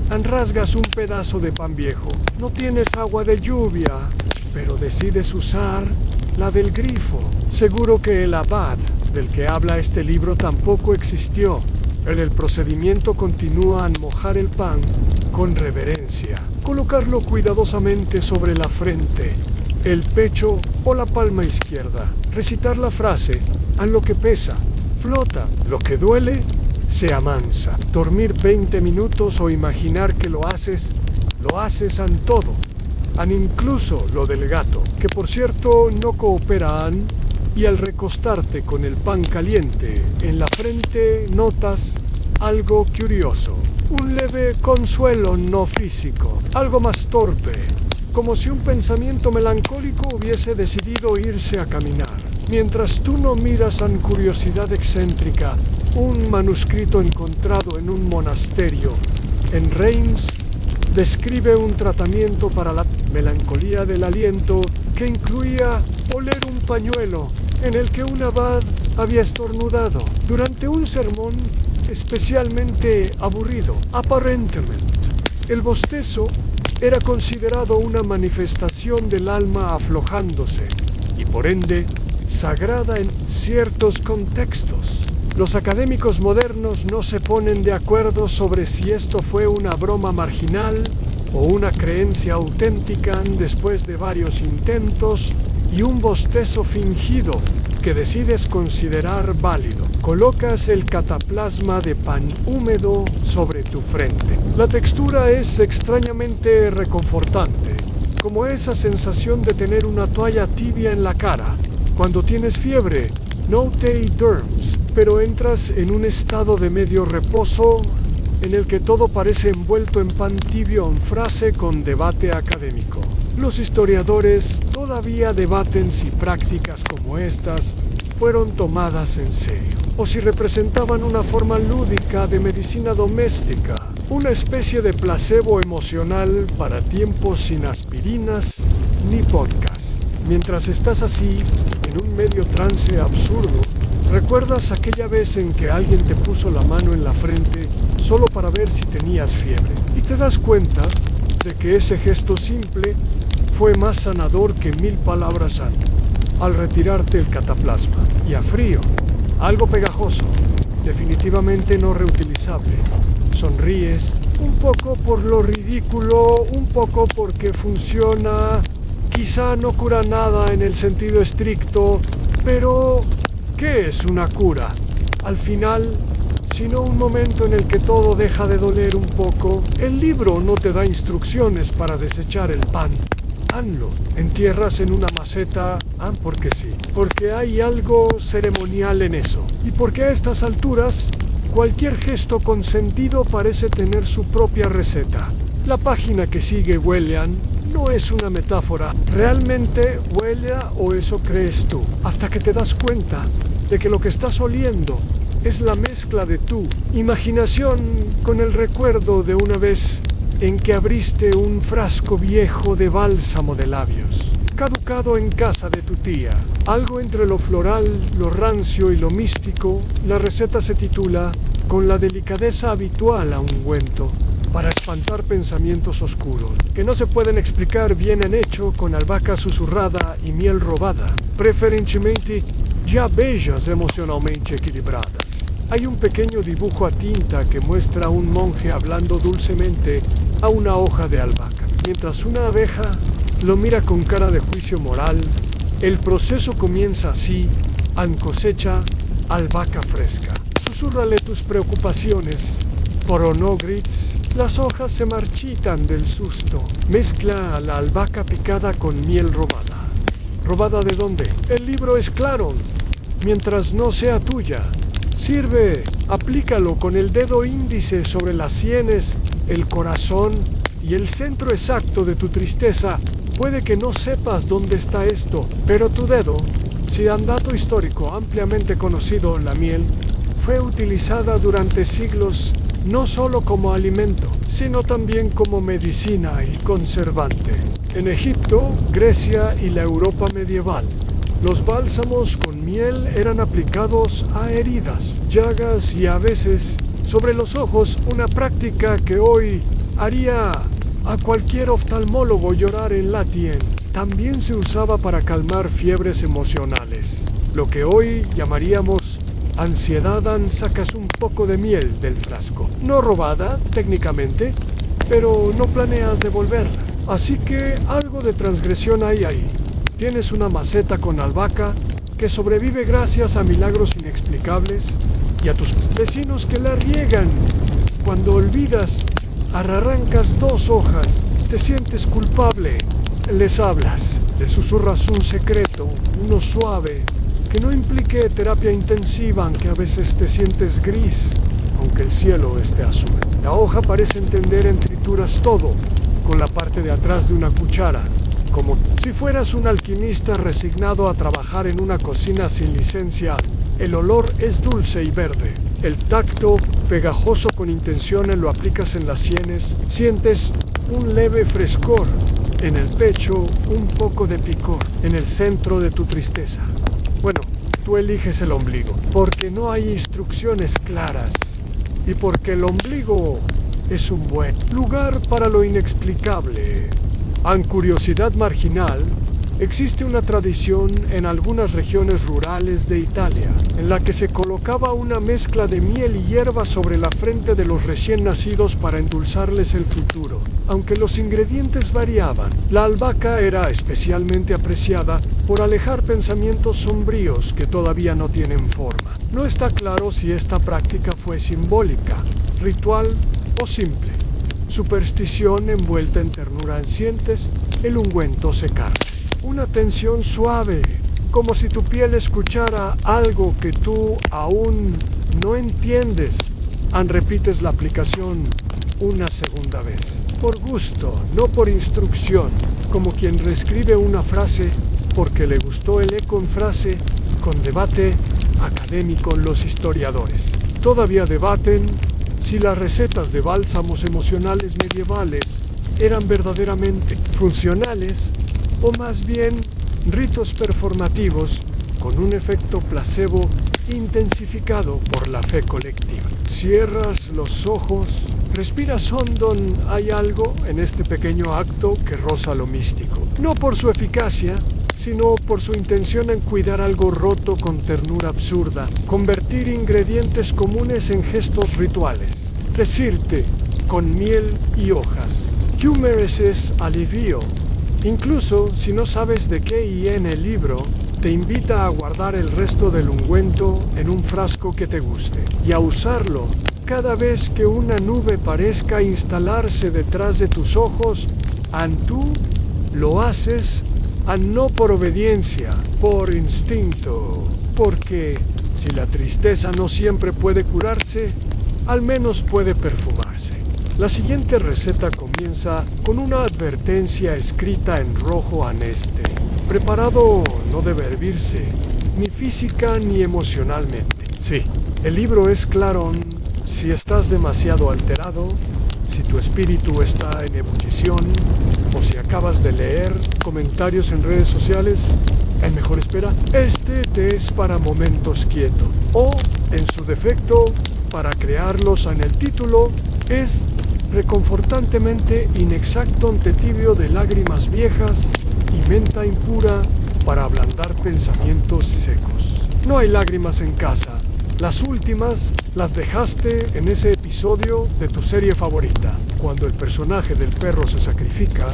Rasgas un pedazo de pan viejo. No tienes agua de lluvia, pero decides usar la del grifo. Seguro que el abad del que habla este libro tampoco existió. En el procedimiento continúa al mojar el pan con reverencia, colocarlo cuidadosamente sobre la frente, el pecho o la palma izquierda, recitar la frase: a lo que pesa, flota, lo que duele, se amansa. Dormir 20 minutos o imaginar que lo haces en todo, incluso lo del gato, que por cierto no cooperan. Y al recostarte con el pan caliente en la frente notas algo curioso, un leve consuelo no físico, algo más torpe, como si un pensamiento melancólico hubiese decidido irse a caminar. Mientras tú no miras con curiosidad excéntrica un manuscrito encontrado en un monasterio en Reims, describe un tratamiento para la melancolía del aliento que incluía oler un pañuelo en el que un abad había estornudado durante un sermón especialmente aburrido. Aparentemente, el bostezo era considerado una manifestación del alma aflojándose y por ende sagrada en ciertos contextos. Los académicos modernos no se ponen de acuerdo sobre si esto fue una broma marginal o una creencia auténtica después de varios intentos y un bostezo fingido que decides considerar válido. Colocas el cataplasma de pan húmedo sobre tu frente. La textura es extrañamente reconfortante, como esa sensación de tener una toalla tibia en la cara. Cuando tienes fiebre, no te duermes, pero entras en un estado de medio reposo en el que todo parece envuelto en pan tibio, en frase con debate académico. Los historiadores todavía debaten si prácticas como estas fueron tomadas en serio, o si representaban una forma lúdica de medicina doméstica, una especie de placebo emocional para tiempos sin aspirinas ni podcast. Mientras estás así, en un medio trance absurdo, ¿recuerdas aquella vez en que alguien te puso la mano en la frente solo para ver si tenías fiebre? Y te das cuenta de que ese gesto simple fue más sanador que 1000 palabras antes. Al retirarte el cataplasma, y a frío, algo pegajoso, definitivamente no reutilizable, sonríes, un poco por lo ridículo, un poco porque funciona, quizá no cura nada en el sentido estricto, pero ¿qué es una cura? Al final, sino un momento en el que todo deja de doler un poco. El libro no te da instrucciones para desechar el pan. Lo entierras en una maceta, porque sí, porque hay algo ceremonial en eso, y porque a estas alturas cualquier gesto con sentido parece tener su propia receta. La página que sigue Wellian no es una metáfora, realmente Welia o eso crees tú, hasta que te das cuenta de que lo que estás oliendo es la mezcla de tu imaginación con el recuerdo de una vez en que abriste un frasco viejo de bálsamo de labios, caducado en casa de tu tía. Algo entre lo floral, lo rancio y lo místico. La receta se titula Con la delicadeza habitual a ungüento, para espantar pensamientos oscuros, que no se pueden explicar. Vienen hecho con albahaca susurrada y miel robada, preferentemente ya bellas emocionalmente equilibradas. Hay un pequeño dibujo a tinta que muestra a un monje hablando dulcemente a una hoja de albahaca, mientras una abeja lo mira con cara de juicio moral. El proceso comienza así: an cosecha albahaca fresca. Susúrrale tus preocupaciones, pero no grites. Las hojas se marchitan del susto. Mezcla la albahaca picada con miel robada. ¿Robada de dónde? El libro es claro, mientras no sea tuya. Sirve, aplícalo con el dedo índice sobre las sienes, el corazón y el centro exacto de tu tristeza. Puede que no sepas dónde está esto, pero tu dedo, si han dato histórico ampliamente conocido, la miel fue utilizada durante siglos no solo como alimento, sino también como medicina y conservante. En Egipto, Grecia y la Europa medieval, los bálsamos con miel eran aplicados a heridas, llagas y a veces sobre los ojos, una práctica que hoy haría a cualquier oftalmólogo llorar en latín. También se usaba para calmar fiebres emocionales, lo que hoy llamaríamos ansiedad. Sacas un poco de miel del frasco, no robada técnicamente, pero no planeas devolverla, así que algo de transgresión hay ahí. Tienes una maceta con albahaca que sobrevive gracias a milagros inexplicables y a tus vecinos que la riegan. Cuando olvidas, arrancas 2 hojas, te sientes culpable, les hablas, les susurras un secreto, uno suave, que no implique terapia intensiva, aunque a veces te sientes gris, aunque el cielo esté azul. La hoja parece entender en trituras todo, con la parte de atrás de una cuchara, como si fueras un alquimista resignado a trabajar en una cocina sin licencia. El olor es dulce y verde. El tacto, pegajoso con intención, lo aplicas en las sienes, sientes un leve frescor. En el pecho, un poco de picor. En el centro de tu tristeza. Bueno, tú eliges el ombligo, porque no hay instrucciones claras. Y porque el ombligo es un buen lugar para lo inexplicable. En curiosidad marginal, existe una tradición en algunas regiones rurales de Italia, en la que se colocaba una mezcla de miel y hierba sobre la frente de los recién nacidos para endulzarles el futuro. Aunque los ingredientes variaban, la albahaca era especialmente apreciada por alejar pensamientos sombríos que todavía no tienen forma. No está claro si esta práctica fue simbólica, ritual o simple. Superstición envuelta en ternura en sientes el ungüento secar. Una tensión suave, como si tu piel escuchara algo que tú aún no entiendes. Repites la aplicación una segunda vez. Por gusto, no por instrucción, como quien reescribe una frase porque le gustó el eco en frase, con debate académico. Los historiadores todavía debaten si las recetas de bálsamos emocionales medievales eran verdaderamente funcionales o más bien ritos performativos con un efecto placebo intensificado por la fe colectiva. Cierras los ojos, respiras hondo. Hay algo en este pequeño acto que roza lo místico, no por su eficacia, sino por su intención en cuidar algo roto con ternura absurda, convertir ingredientes comunes en gestos rituales. Decirte, con miel y hojas, tú mereces alivio. Incluso si no sabes de qué y en el libro, te invita a guardar el resto del ungüento en un frasco que te guste y a usarlo cada vez que una nube parezca instalarse detrás de tus ojos. Tú lo haces no por obediencia, por instinto, porque si la tristeza no siempre puede curarse, al menos puede perfumarse. La siguiente receta comienza con una advertencia escrita en rojo aneste. Preparado no debe hervirse, ni física ni emocionalmente. Sí, el libro es claro. Si estás demasiado alterado, si tu espíritu está en ebullición, o si acabas de leer comentarios en redes sociales, el mejor espera. Este té es para momentos quietos, o, en su defecto, para crearlos en el título, es reconfortantemente inexacto un té tibio de lágrimas viejas y menta impura para ablandar pensamientos secos. No hay lágrimas en casa. Las últimas las dejaste en ese episodio de tu serie favorita, cuando el personaje del perro se sacrifica,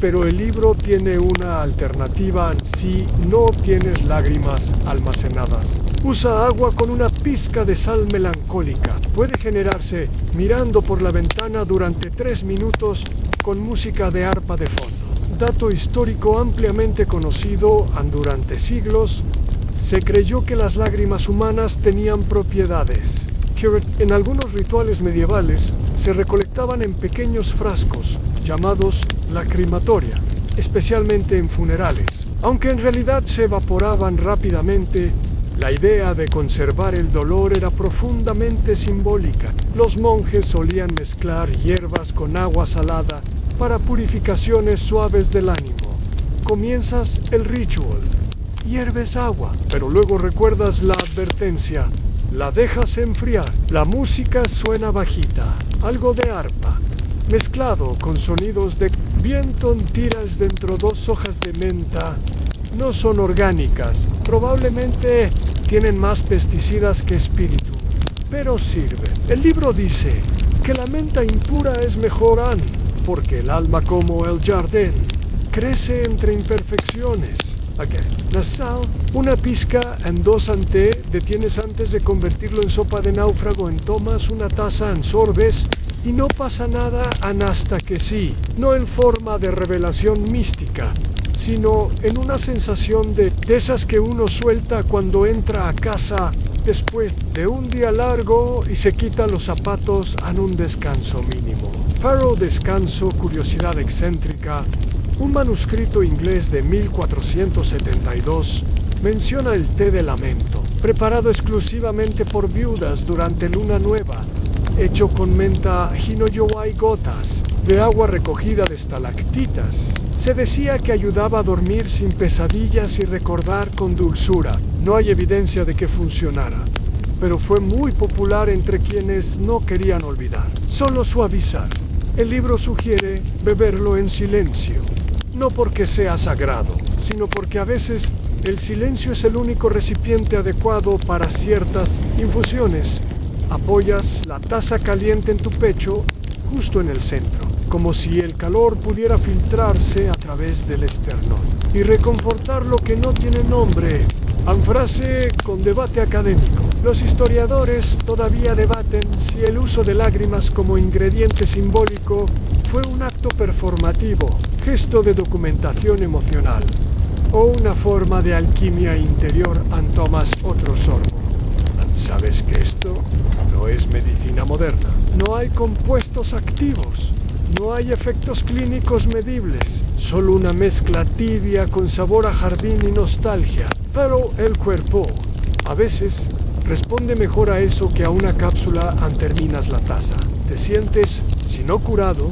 pero el libro tiene una alternativa si no tienes lágrimas almacenadas. Usa agua con una pizca de sal melancólica. Puede generarse mirando por la ventana durante 3 minutos con música de arpa de fondo. Dato histórico ampliamente conocido durante siglos. Se creyó que las lágrimas humanas tenían propiedades. En algunos rituales medievales se recolectaban en pequeños frascos llamados lacrimatoria, especialmente en funerales. Aunque en realidad se evaporaban rápidamente, la idea de conservar el dolor era profundamente simbólica. Los monjes solían mezclar hierbas con agua salada para purificaciones suaves del ánimo. Comienzas el ritual. Hierves agua, pero luego recuerdas la advertencia. La dejas enfriar. La música suena bajita, algo de arpa, mezclado con sonidos de viento en tiras dentro 2 hojas de menta. No son orgánicas, probablemente tienen más pesticidas que espíritu, pero sirven. El libro dice que la menta impura es mejor porque el alma como el jardín crece entre imperfecciones. La sal, una pizca en 2 té, detienes antes de convertirlo en sopa de náufrago, tomas una taza, sorbes y no pasa nada hasta que sí, no en forma de revelación mística, sino en una sensación de esas que uno suelta cuando entra a casa después de un día largo y se quita los zapatos en un descanso mínimo. Farrow Descanso, curiosidad excéntrica. Un manuscrito inglés de 1472 menciona el té de lamento, preparado exclusivamente por viudas durante luna nueva, hecho con menta hinojoa y gotas de agua recogida de estalactitas. Se decía que ayudaba a dormir sin pesadillas y recordar con dulzura. No hay evidencia de que funcionara, pero fue muy popular entre quienes no querían olvidar, solo suavizar. El libro sugiere beberlo en silencio. No porque sea sagrado, sino porque a veces el silencio es el único recipiente adecuado para ciertas infusiones. Apoyas la taza caliente en tu pecho, justo en el centro, como si el calor pudiera filtrarse a través del esternón y reconfortar lo que no tiene nombre. Frase con debate académico. Los historiadores todavía debaten si el uso de lágrimas como ingrediente simbólico fue un acto performativo, gesto de documentación emocional, o una forma de alquimia interior tomas otro sorbo. ¿Sabes que esto no es medicina moderna? No hay compuestos activos, no hay efectos clínicos medibles, solo una mezcla tibia con sabor a jardín y nostalgia. Pero el cuerpo, a veces, responde mejor a eso que a una cápsula terminas la taza. Te sientes, si no curado,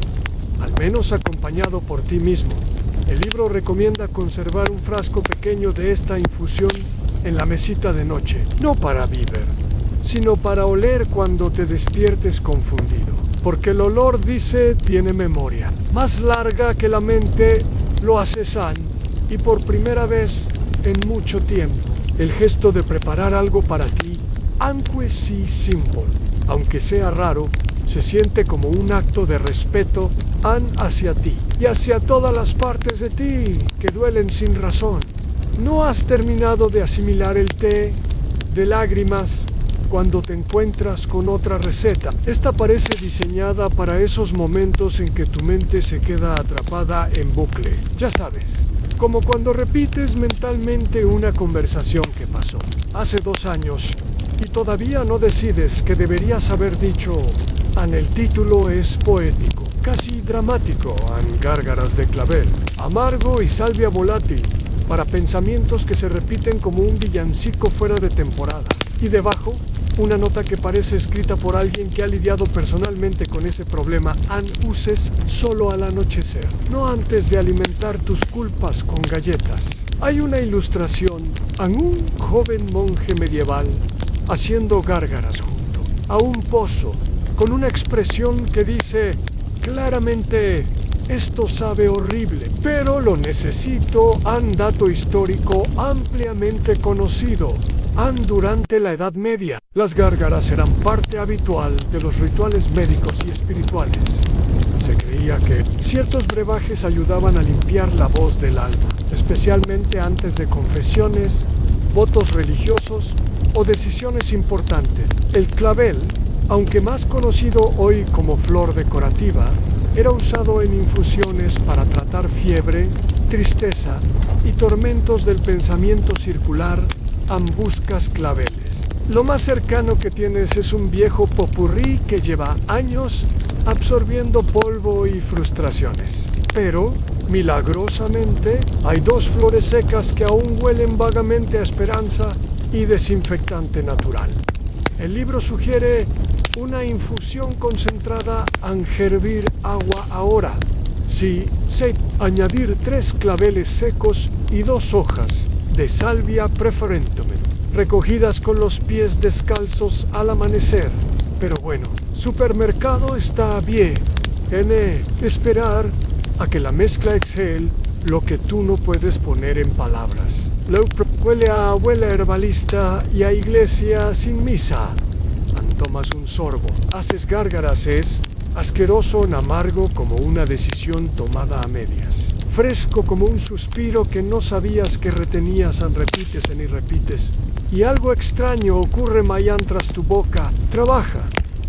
al menos acompañado por ti mismo. El libro recomienda conservar un frasco pequeño de esta infusión en la mesita de noche, no para beber, sino para oler cuando te despiertes confundido. Porque el olor, dice, tiene memoria, más larga que la mente, lo hace san, y por primera vez en mucho tiempo. El gesto de preparar algo para ti, aunque sí simple, aunque sea raro, se siente como un acto de respeto hacia ti y hacia todas las partes de ti que duelen sin razón. No has terminado de asimilar el té de lágrimas cuando te encuentras con otra receta. Esta parece diseñada para esos momentos en que tu mente se queda atrapada en bucle. Ya sabes, como cuando repites mentalmente una conversación que pasó hace 2 años y todavía no decides que deberías haber dicho El título es poético, casi dramático, Gárgaras de clavel, amargo y salvia volátil, para pensamientos que se repiten como un villancico fuera de temporada. Y debajo, una nota que parece escrita por alguien que ha lidiado personalmente con ese problema. Uses solo al anochecer, no antes de alimentar tus culpas con galletas. Hay una ilustración a un joven monje medieval haciendo gárgaras junto a un pozo, con una expresión que dice claramente: esto sabe horrible, pero lo necesito. Dato histórico ampliamente conocido. Durante la Edad Media, las gárgaras eran parte habitual de los rituales médicos y espirituales. Se creía que ciertos brebajes ayudaban a limpiar la voz del alma, especialmente antes de confesiones, votos religiosos o decisiones importantes. El clavel, aunque más conocido hoy como flor decorativa, era usado en infusiones para tratar fiebre, tristeza y tormentos del pensamiento circular. Buscas claveles. Lo más cercano que tienes es un viejo popurrí que lleva años absorbiendo polvo y frustraciones. Pero, milagrosamente, hay dos flores secas que aún huelen vagamente a esperanza y desinfectante natural. El libro sugiere una infusión concentrada en hervir agua ahora. Sí, añadir 3 claveles secos y 2 hojas de salvia preferentemente, recogidas con los pies descalzos al amanecer. Pero bueno, supermercado está bien. Esperar a que la mezcla exhale lo que tú no puedes poner en palabras. Huele a abuela herbalista y a iglesia sin misa. Tomas un sorbo, haces gárgaras. Es asqueroso en amargo como una decisión tomada a medias. Fresco como un suspiro que no sabías que retenías. Repites. Y algo extraño ocurre tras tu boca. Trabaja.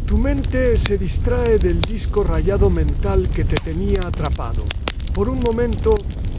Tu mente se distrae del disco rayado mental que te tenía atrapado. Por un momento,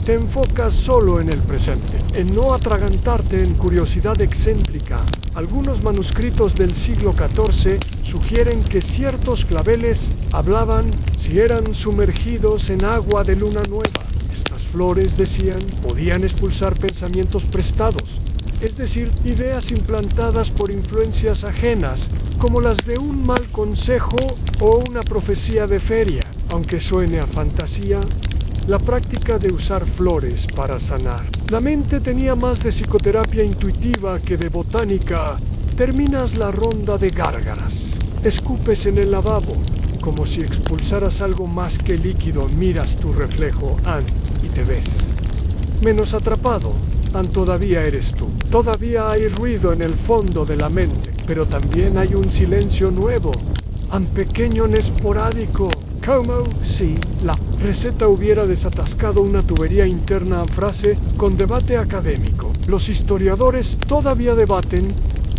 te enfocas solo en el presente, en no atragantarte en curiosidad excéntrica. Algunos manuscritos del siglo XIV sugieren que ciertos claveles hablaban si eran sumergidos en agua de luna nueva. Estas flores, decían, podían expulsar pensamientos prestados, es decir, ideas implantadas por influencias ajenas, como las de un mal consejo o una profecía de feria. Aunque suene a fantasía, la práctica de usar flores para sanar. La mente tenía más de psicoterapia intuitiva que de botánica. Terminas la ronda de gárgaras. Escupes en el lavabo, como si expulsaras algo más que líquido. Miras tu reflejo, y te ves menos atrapado. Todavía eres tú. Todavía hay ruido en el fondo de la mente, pero también hay un silencio nuevo, pequeño, esporádico. Como si la receta hubiera desatascado una tubería interna. Frase con debate académico. Los historiadores todavía debaten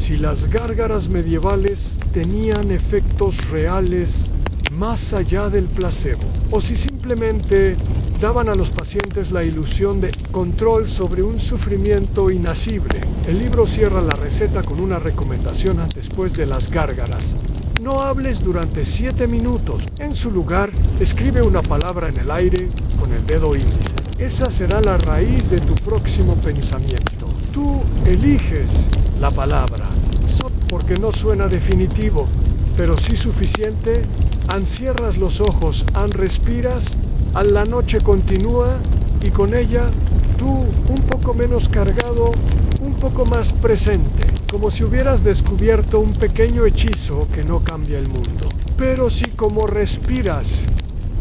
si las gárgaras medievales tenían efectos reales más allá del placebo, o si simplemente daban a los pacientes la ilusión de control sobre un sufrimiento inasible. El libro cierra la receta con una recomendación después de las gárgaras. No hables durante 7 minutos. En su lugar, escribe una palabra en el aire con el dedo índice. Esa será la raíz de tu próximo pensamiento. Tú eliges la palabra, porque no suena definitivo, pero sí suficiente. Cierras los ojos, respiras, la noche continúa y con ella tú un poco menos cargado, un poco más presente, como si hubieras descubierto un pequeño hechizo que no cambia el mundo, pero sí como respiras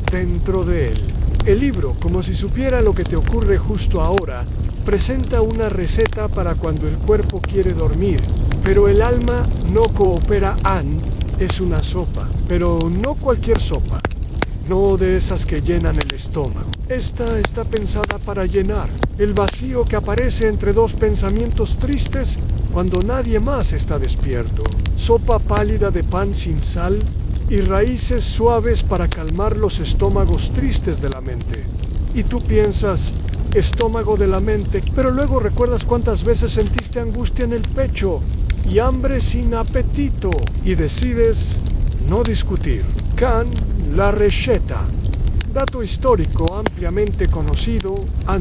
dentro de él. El libro, como si supiera lo que te ocurre justo ahora, presenta una receta para cuando el cuerpo quiere dormir, pero el alma no coopera. Es una sopa, pero no cualquier sopa, no de esas que llenan el estómago. Esta está pensada para llenar el vacío que aparece entre dos pensamientos tristes cuando nadie más está despierto. Sopa pálida de pan sin sal y raíces suaves para calmar los estómagos tristes de la mente. Y tú piensas, estómago de la mente, pero luego recuerdas cuántas veces sentiste angustia en el pecho y hambre sin apetito y decides no discutir. Can la receta. Dato histórico ampliamente conocido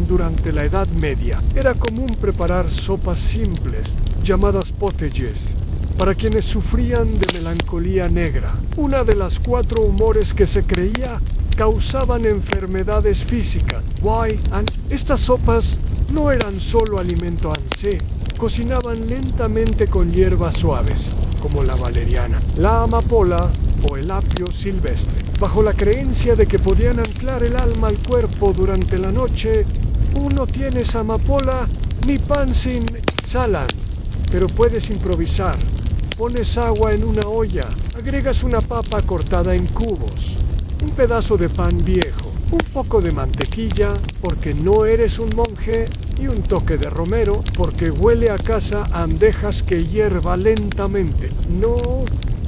durante la Edad Media. Era común preparar sopas simples, llamadas potages, para quienes sufrían de melancolía negra, una de las 4 humores que se creía causaban enfermedades físicas. Estas sopas no eran solo alimento en sí, cocinaban lentamente con hierbas suaves, como la valeriana, la amapola o el apio silvestre, bajo la creencia de que podían anclar el alma al cuerpo durante la noche. Uno tienes amapola ni pan sin salan, pero puedes improvisar. Pones agua en una olla, agregas una papa cortada en cubos, un pedazo de pan viejo, un poco de mantequilla, porque no eres un monje, y un toque de romero, porque huele a casa, dejas que hierva lentamente. No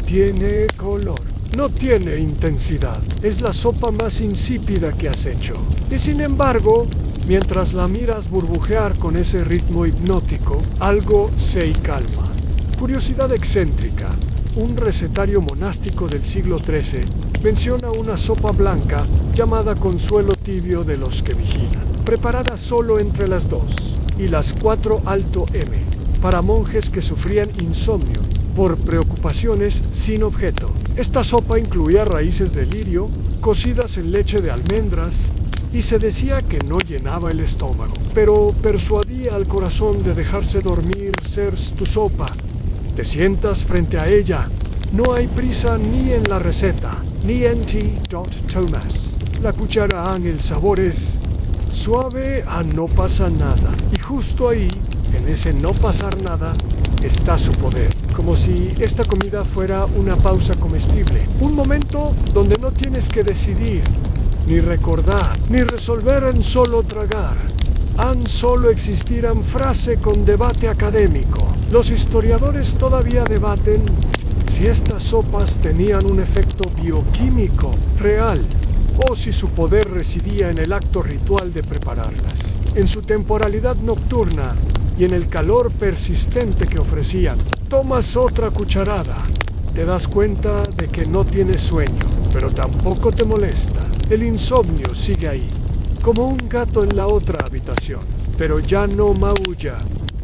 tiene color, no tiene intensidad, es la sopa más insípida que has hecho. Y sin embargo, mientras la miras burbujear con ese ritmo hipnótico, algo se calma. Curiosidad excéntrica, un recetario monástico del siglo XIII menciona una sopa blanca llamada consuelo tibio de los que vigilan, preparada solo entre las 2 y las 4 alto M, para monjes que sufrían insomnio por preocupaciones sin objeto. Esta sopa incluía raíces de lirio, cocidas en leche de almendras, y se decía que no llenaba el estómago, pero persuadía al corazón de dejarse dormir ser tu sopa. Te sientas frente a ella. No hay prisa ni en la receta, ni en T. Thomas. La cuchara el sabor es suave a no pasa nada. Y justo ahí, en ese no pasar nada, está su poder. Como si esta comida fuera una pausa comestible. Un momento donde no tienes que decidir, ni recordar, ni resolver en solo tragar. Solo existirán frase con debate académico. Los historiadores todavía debaten si estas sopas tenían un efecto bioquímico real o si su poder residía en el acto ritual de prepararlas, en su temporalidad nocturna y en el calor persistente que ofrecían. Tomas otra cucharada, te das cuenta de que no tienes sueño, pero tampoco te molesta. El insomnio sigue ahí, como un gato en la otra habitación, pero ya no maulla.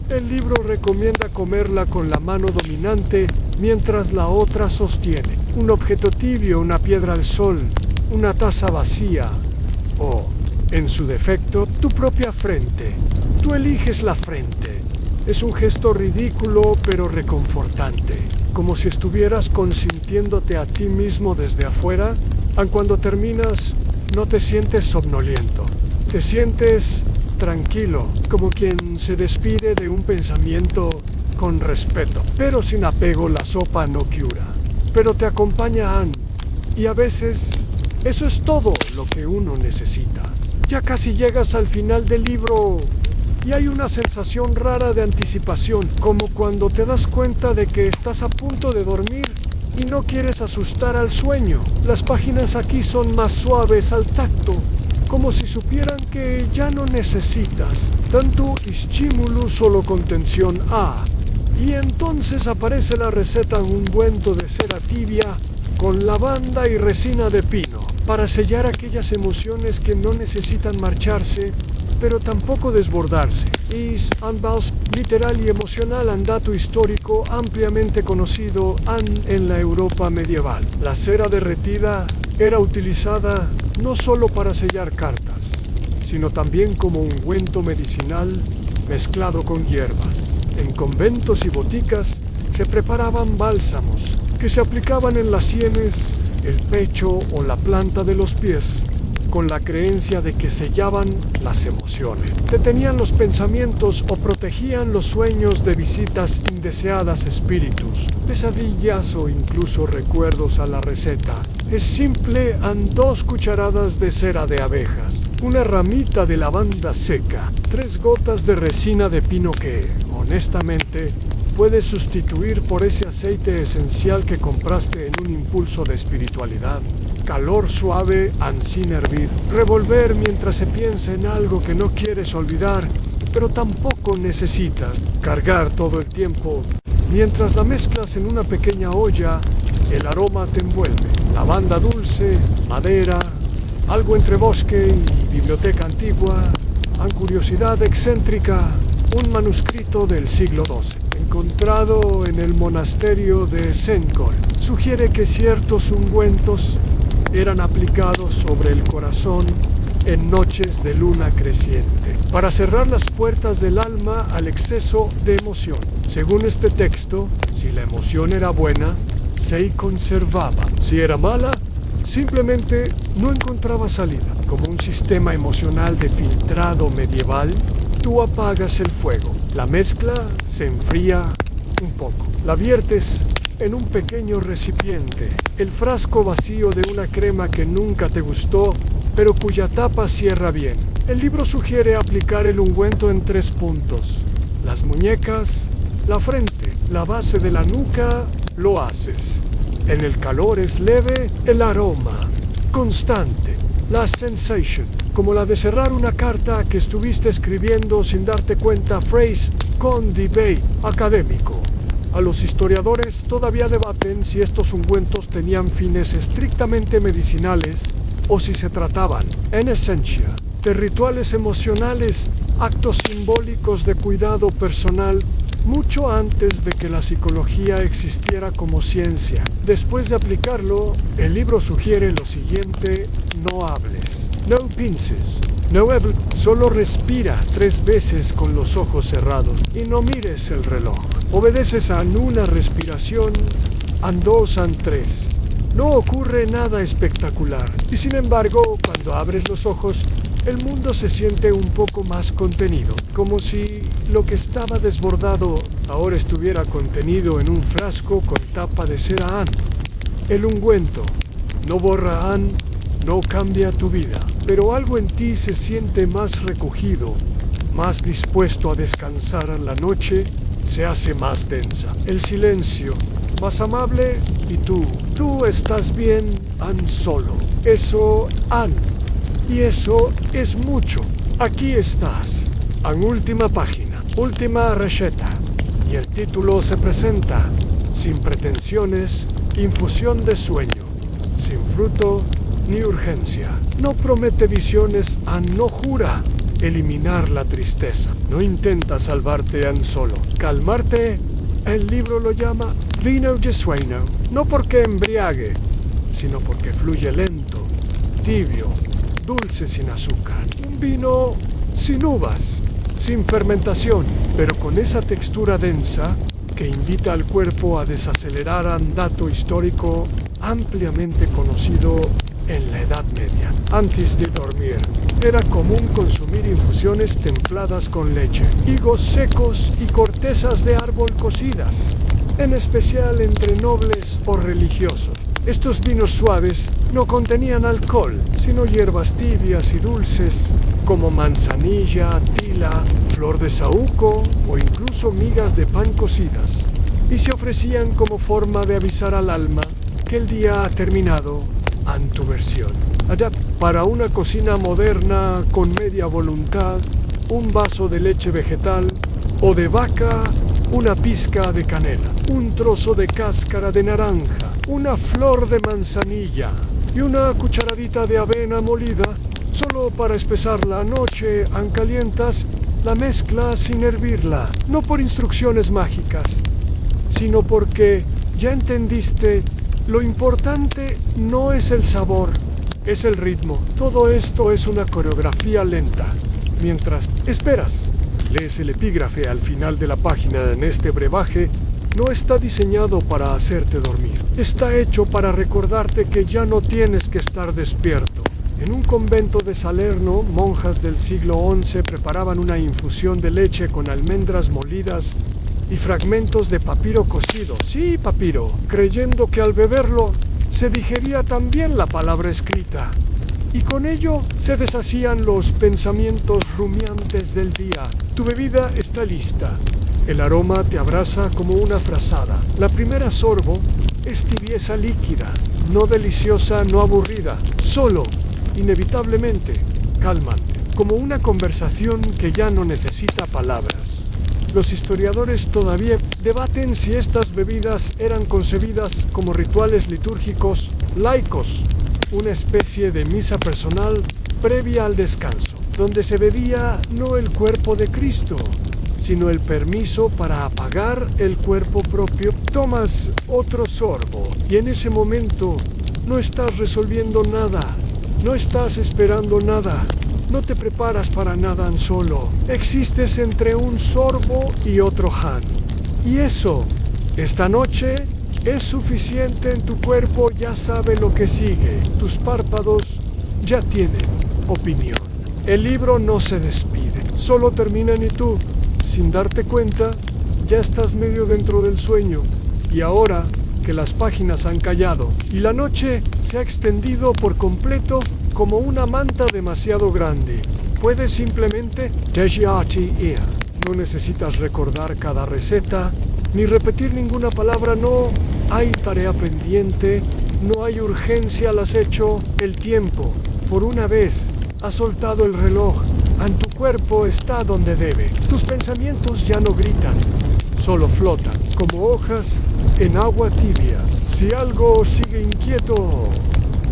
El libro recomienda comerla con la mano dominante mientras la otra sostiene un objeto tibio, una piedra al sol, una taza vacía o, en su defecto, tu propia frente. Tú eliges la frente. Es un gesto ridículo pero reconfortante, como si estuvieras consintiéndote a ti mismo desde afuera. Cuando terminas, no te sientes somnoliento, te sientes tranquilo, como quien se despide de un pensamiento con respeto, pero sin apego. La sopa no cura, pero te acompaña y a veces eso es todo lo que uno necesita. Ya casi llegas al final del libro y hay una sensación rara de anticipación, como cuando te das cuenta de que estás a punto de dormir y no quieres asustar al sueño. Las páginas aquí son más suaves al tacto, como si supieran que ya no necesitas tanto estímulo, solo contención Y entonces aparece la receta: un ungüento de cera tibia con lavanda y resina de pino, para sellar aquellas emociones que no necesitan marcharse, pero tampoco desbordarse. Es literal y emocional, dato histórico ampliamente conocido en la Europa medieval. La cera derretida era utilizada no solo para sellar cartas, sino también como ungüento medicinal mezclado con hierbas. En conventos y boticas se preparaban bálsamos que se aplicaban en las sienes, el pecho o la planta de los pies, con la creencia de que sellaban las emociones, detenían los pensamientos o protegían los sueños de visitas indeseadas, espíritus, pesadillas o incluso recuerdos. A la receta es simple: 2 cucharadas de cera de abejas, una ramita de lavanda seca, 3 gotas de resina de pino que, honestamente, puedes sustituir por ese aceite esencial que compraste en un impulso de espiritualidad. Calor suave sin hervir. Revolver mientras se piensa en algo que no quieres olvidar, pero tampoco necesitas cargar todo el tiempo. Mientras la mezclas en una pequeña olla, El aroma te envuelve. Lavanda dulce, madera, algo entre bosque y biblioteca antigua, curiosidad excéntrica, un manuscrito del siglo XII, encontrado en el monasterio de Senkor. Sugiere que ciertos ungüentos eran aplicados sobre el corazón en noches de luna creciente, para cerrar las puertas del alma al exceso de emoción. Según este texto, si la emoción era buena, se conservaba. Si era mala, simplemente no encontraba salida. Como un sistema emocional de filtrado medieval, tú apagas el fuego. La mezcla se enfría un poco. La viertes en un pequeño recipiente. El frasco vacío de una crema que nunca te gustó, pero cuya tapa cierra bien. El libro sugiere aplicar el ungüento en 3 puntos. Las muñecas, la frente, la base de la nuca, lo haces. En el calor es leve, el aroma constante, la sensation, como la de cerrar una carta que estuviste escribiendo sin darte cuenta. Phrase con debate académico. A los historiadores todavía debaten si estos ungüentos tenían fines estrictamente medicinales o si se trataban, en esencia, de rituales emocionales, actos simbólicos de cuidado personal, mucho antes de que la psicología existiera como ciencia. Después de aplicarlo, el libro sugiere lo siguiente: no hables, no pienses, no hables, solo respira 3 veces con los ojos cerrados y no mires el reloj. Obedeces a una respiración, a 2, a 3. No ocurre nada espectacular y sin embargo, cuando abres los ojos, el mundo se siente un poco más contenido, como si lo que estaba desbordado ahora estuviera contenido en un frasco con tapa de cera An. El ungüento no borra An, no cambia tu vida, pero algo en ti se siente más recogido, más dispuesto a descansar en la noche, se hace más densa. El silencio, más amable, y tú estás bien, An solo. Eso, An. Y eso es mucho. Aquí estás, en última página, última receta. Y el título se presenta: sin pretensiones, infusión de sueño, sin fruto ni urgencia. No promete visiones, no jura eliminar la tristeza. No intenta salvarte solo. Calmarte, el libro lo llama vino de sueño, no porque embriague, sino porque fluye lento, tibio, dulce sin azúcar. Un vino sin uvas, sin fermentación, pero con esa textura densa que invita al cuerpo a desacelerar un dato histórico ampliamente conocido en la Edad Media. Antes de dormir, era común consumir infusiones templadas con leche, higos secos y cortezas de árbol cocidas, en especial entre nobles o religiosos. Estos vinos suaves no contenían alcohol, sino hierbas tibias y dulces, como manzanilla, tila, flor de saúco o incluso migas de pan cocidas, y se ofrecían como forma de avisar al alma que el día ha terminado en tu versión. Para una cocina moderna con media voluntad, un vaso de leche vegetal o de vaca, una pizca de canela, un trozo de cáscara de naranja, una flor de manzanilla y una cucharadita de avena molida, solo para espesar la noche. Calientas la mezcla sin hervirla, no por instrucciones mágicas, sino porque ya entendiste, lo importante no es el sabor, es el ritmo. Todo esto es una coreografía lenta. Mientras esperas, lees el epígrafe al final de la página. En este brebaje no está diseñado para hacerte dormir. Está hecho para recordarte que ya no tienes que estar despierto. En un convento de Salerno, monjas del siglo XI preparaban una infusión de leche con almendras molidas y fragmentos de papiro cocido. Sí, papiro, creyendo que al beberlo se digería también la palabra escrita. Y con ello se deshacían los pensamientos rumiantes del día. Tu bebida está lista. El aroma te abraza como una frazada. La primera sorbo es tibieza líquida, no deliciosa, no aburrida, solo, inevitablemente, calmante, como una conversación que ya no necesita palabras. Los historiadores todavía debaten si estas bebidas eran concebidas como rituales litúrgicos laicos, una especie de misa personal previa al descanso, donde se bebía no el cuerpo de Cristo, sino el permiso para apagar el cuerpo propio. Tomas otro sorbo y en ese momento no estás resolviendo nada, no estás esperando nada, no te preparas para nada solo. Existes entre un sorbo y otro Han. Y eso, esta noche, es suficiente en tu cuerpo, ya sabe lo que sigue. Tus párpados ya tienen opinión. El libro no se despide, solo terminan y tú, sin darte cuenta, ya estás medio dentro del sueño. Y ahora que las páginas han callado y la noche se ha extendido por completo como una manta demasiado grande, puedes simplemente ir. No necesitas recordar cada receta, ni repetir ninguna palabra, no hay tarea pendiente, no hay urgencia al acecho. El tiempo, por una vez, ha soltado el reloj. Tu cuerpo está donde debe. Tus pensamientos ya no gritan, solo flotan, como hojas en agua tibia. Si algo sigue inquieto,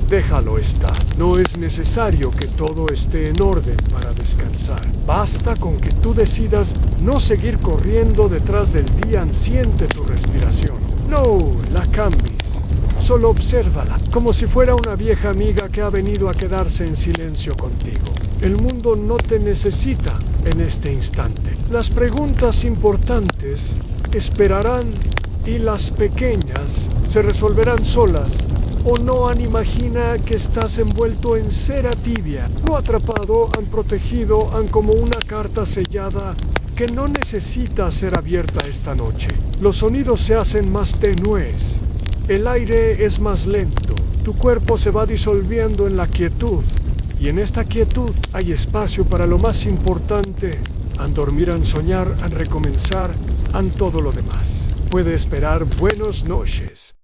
déjalo estar. No es necesario que todo esté en orden para descansar. Basta con que tú decidas no seguir corriendo detrás del día. Siente tu respiración. No la cambies. Solo obsérvala, como si fuera una vieja amiga que ha venido a quedarse en silencio contigo. El mundo no te necesita en este instante. Las preguntas importantes esperarán y las pequeñas se resolverán solas. O no imagina que estás envuelto en cera tibia, no atrapado, protegido, como una carta sellada que no necesita ser abierta esta noche. Los sonidos se hacen más tenues, el aire es más lento, tu cuerpo se va disolviendo en la quietud, y en esta quietud hay espacio para lo más importante, dormir, soñar, recomenzar, todo lo demás. Puede esperar. Buenas noches.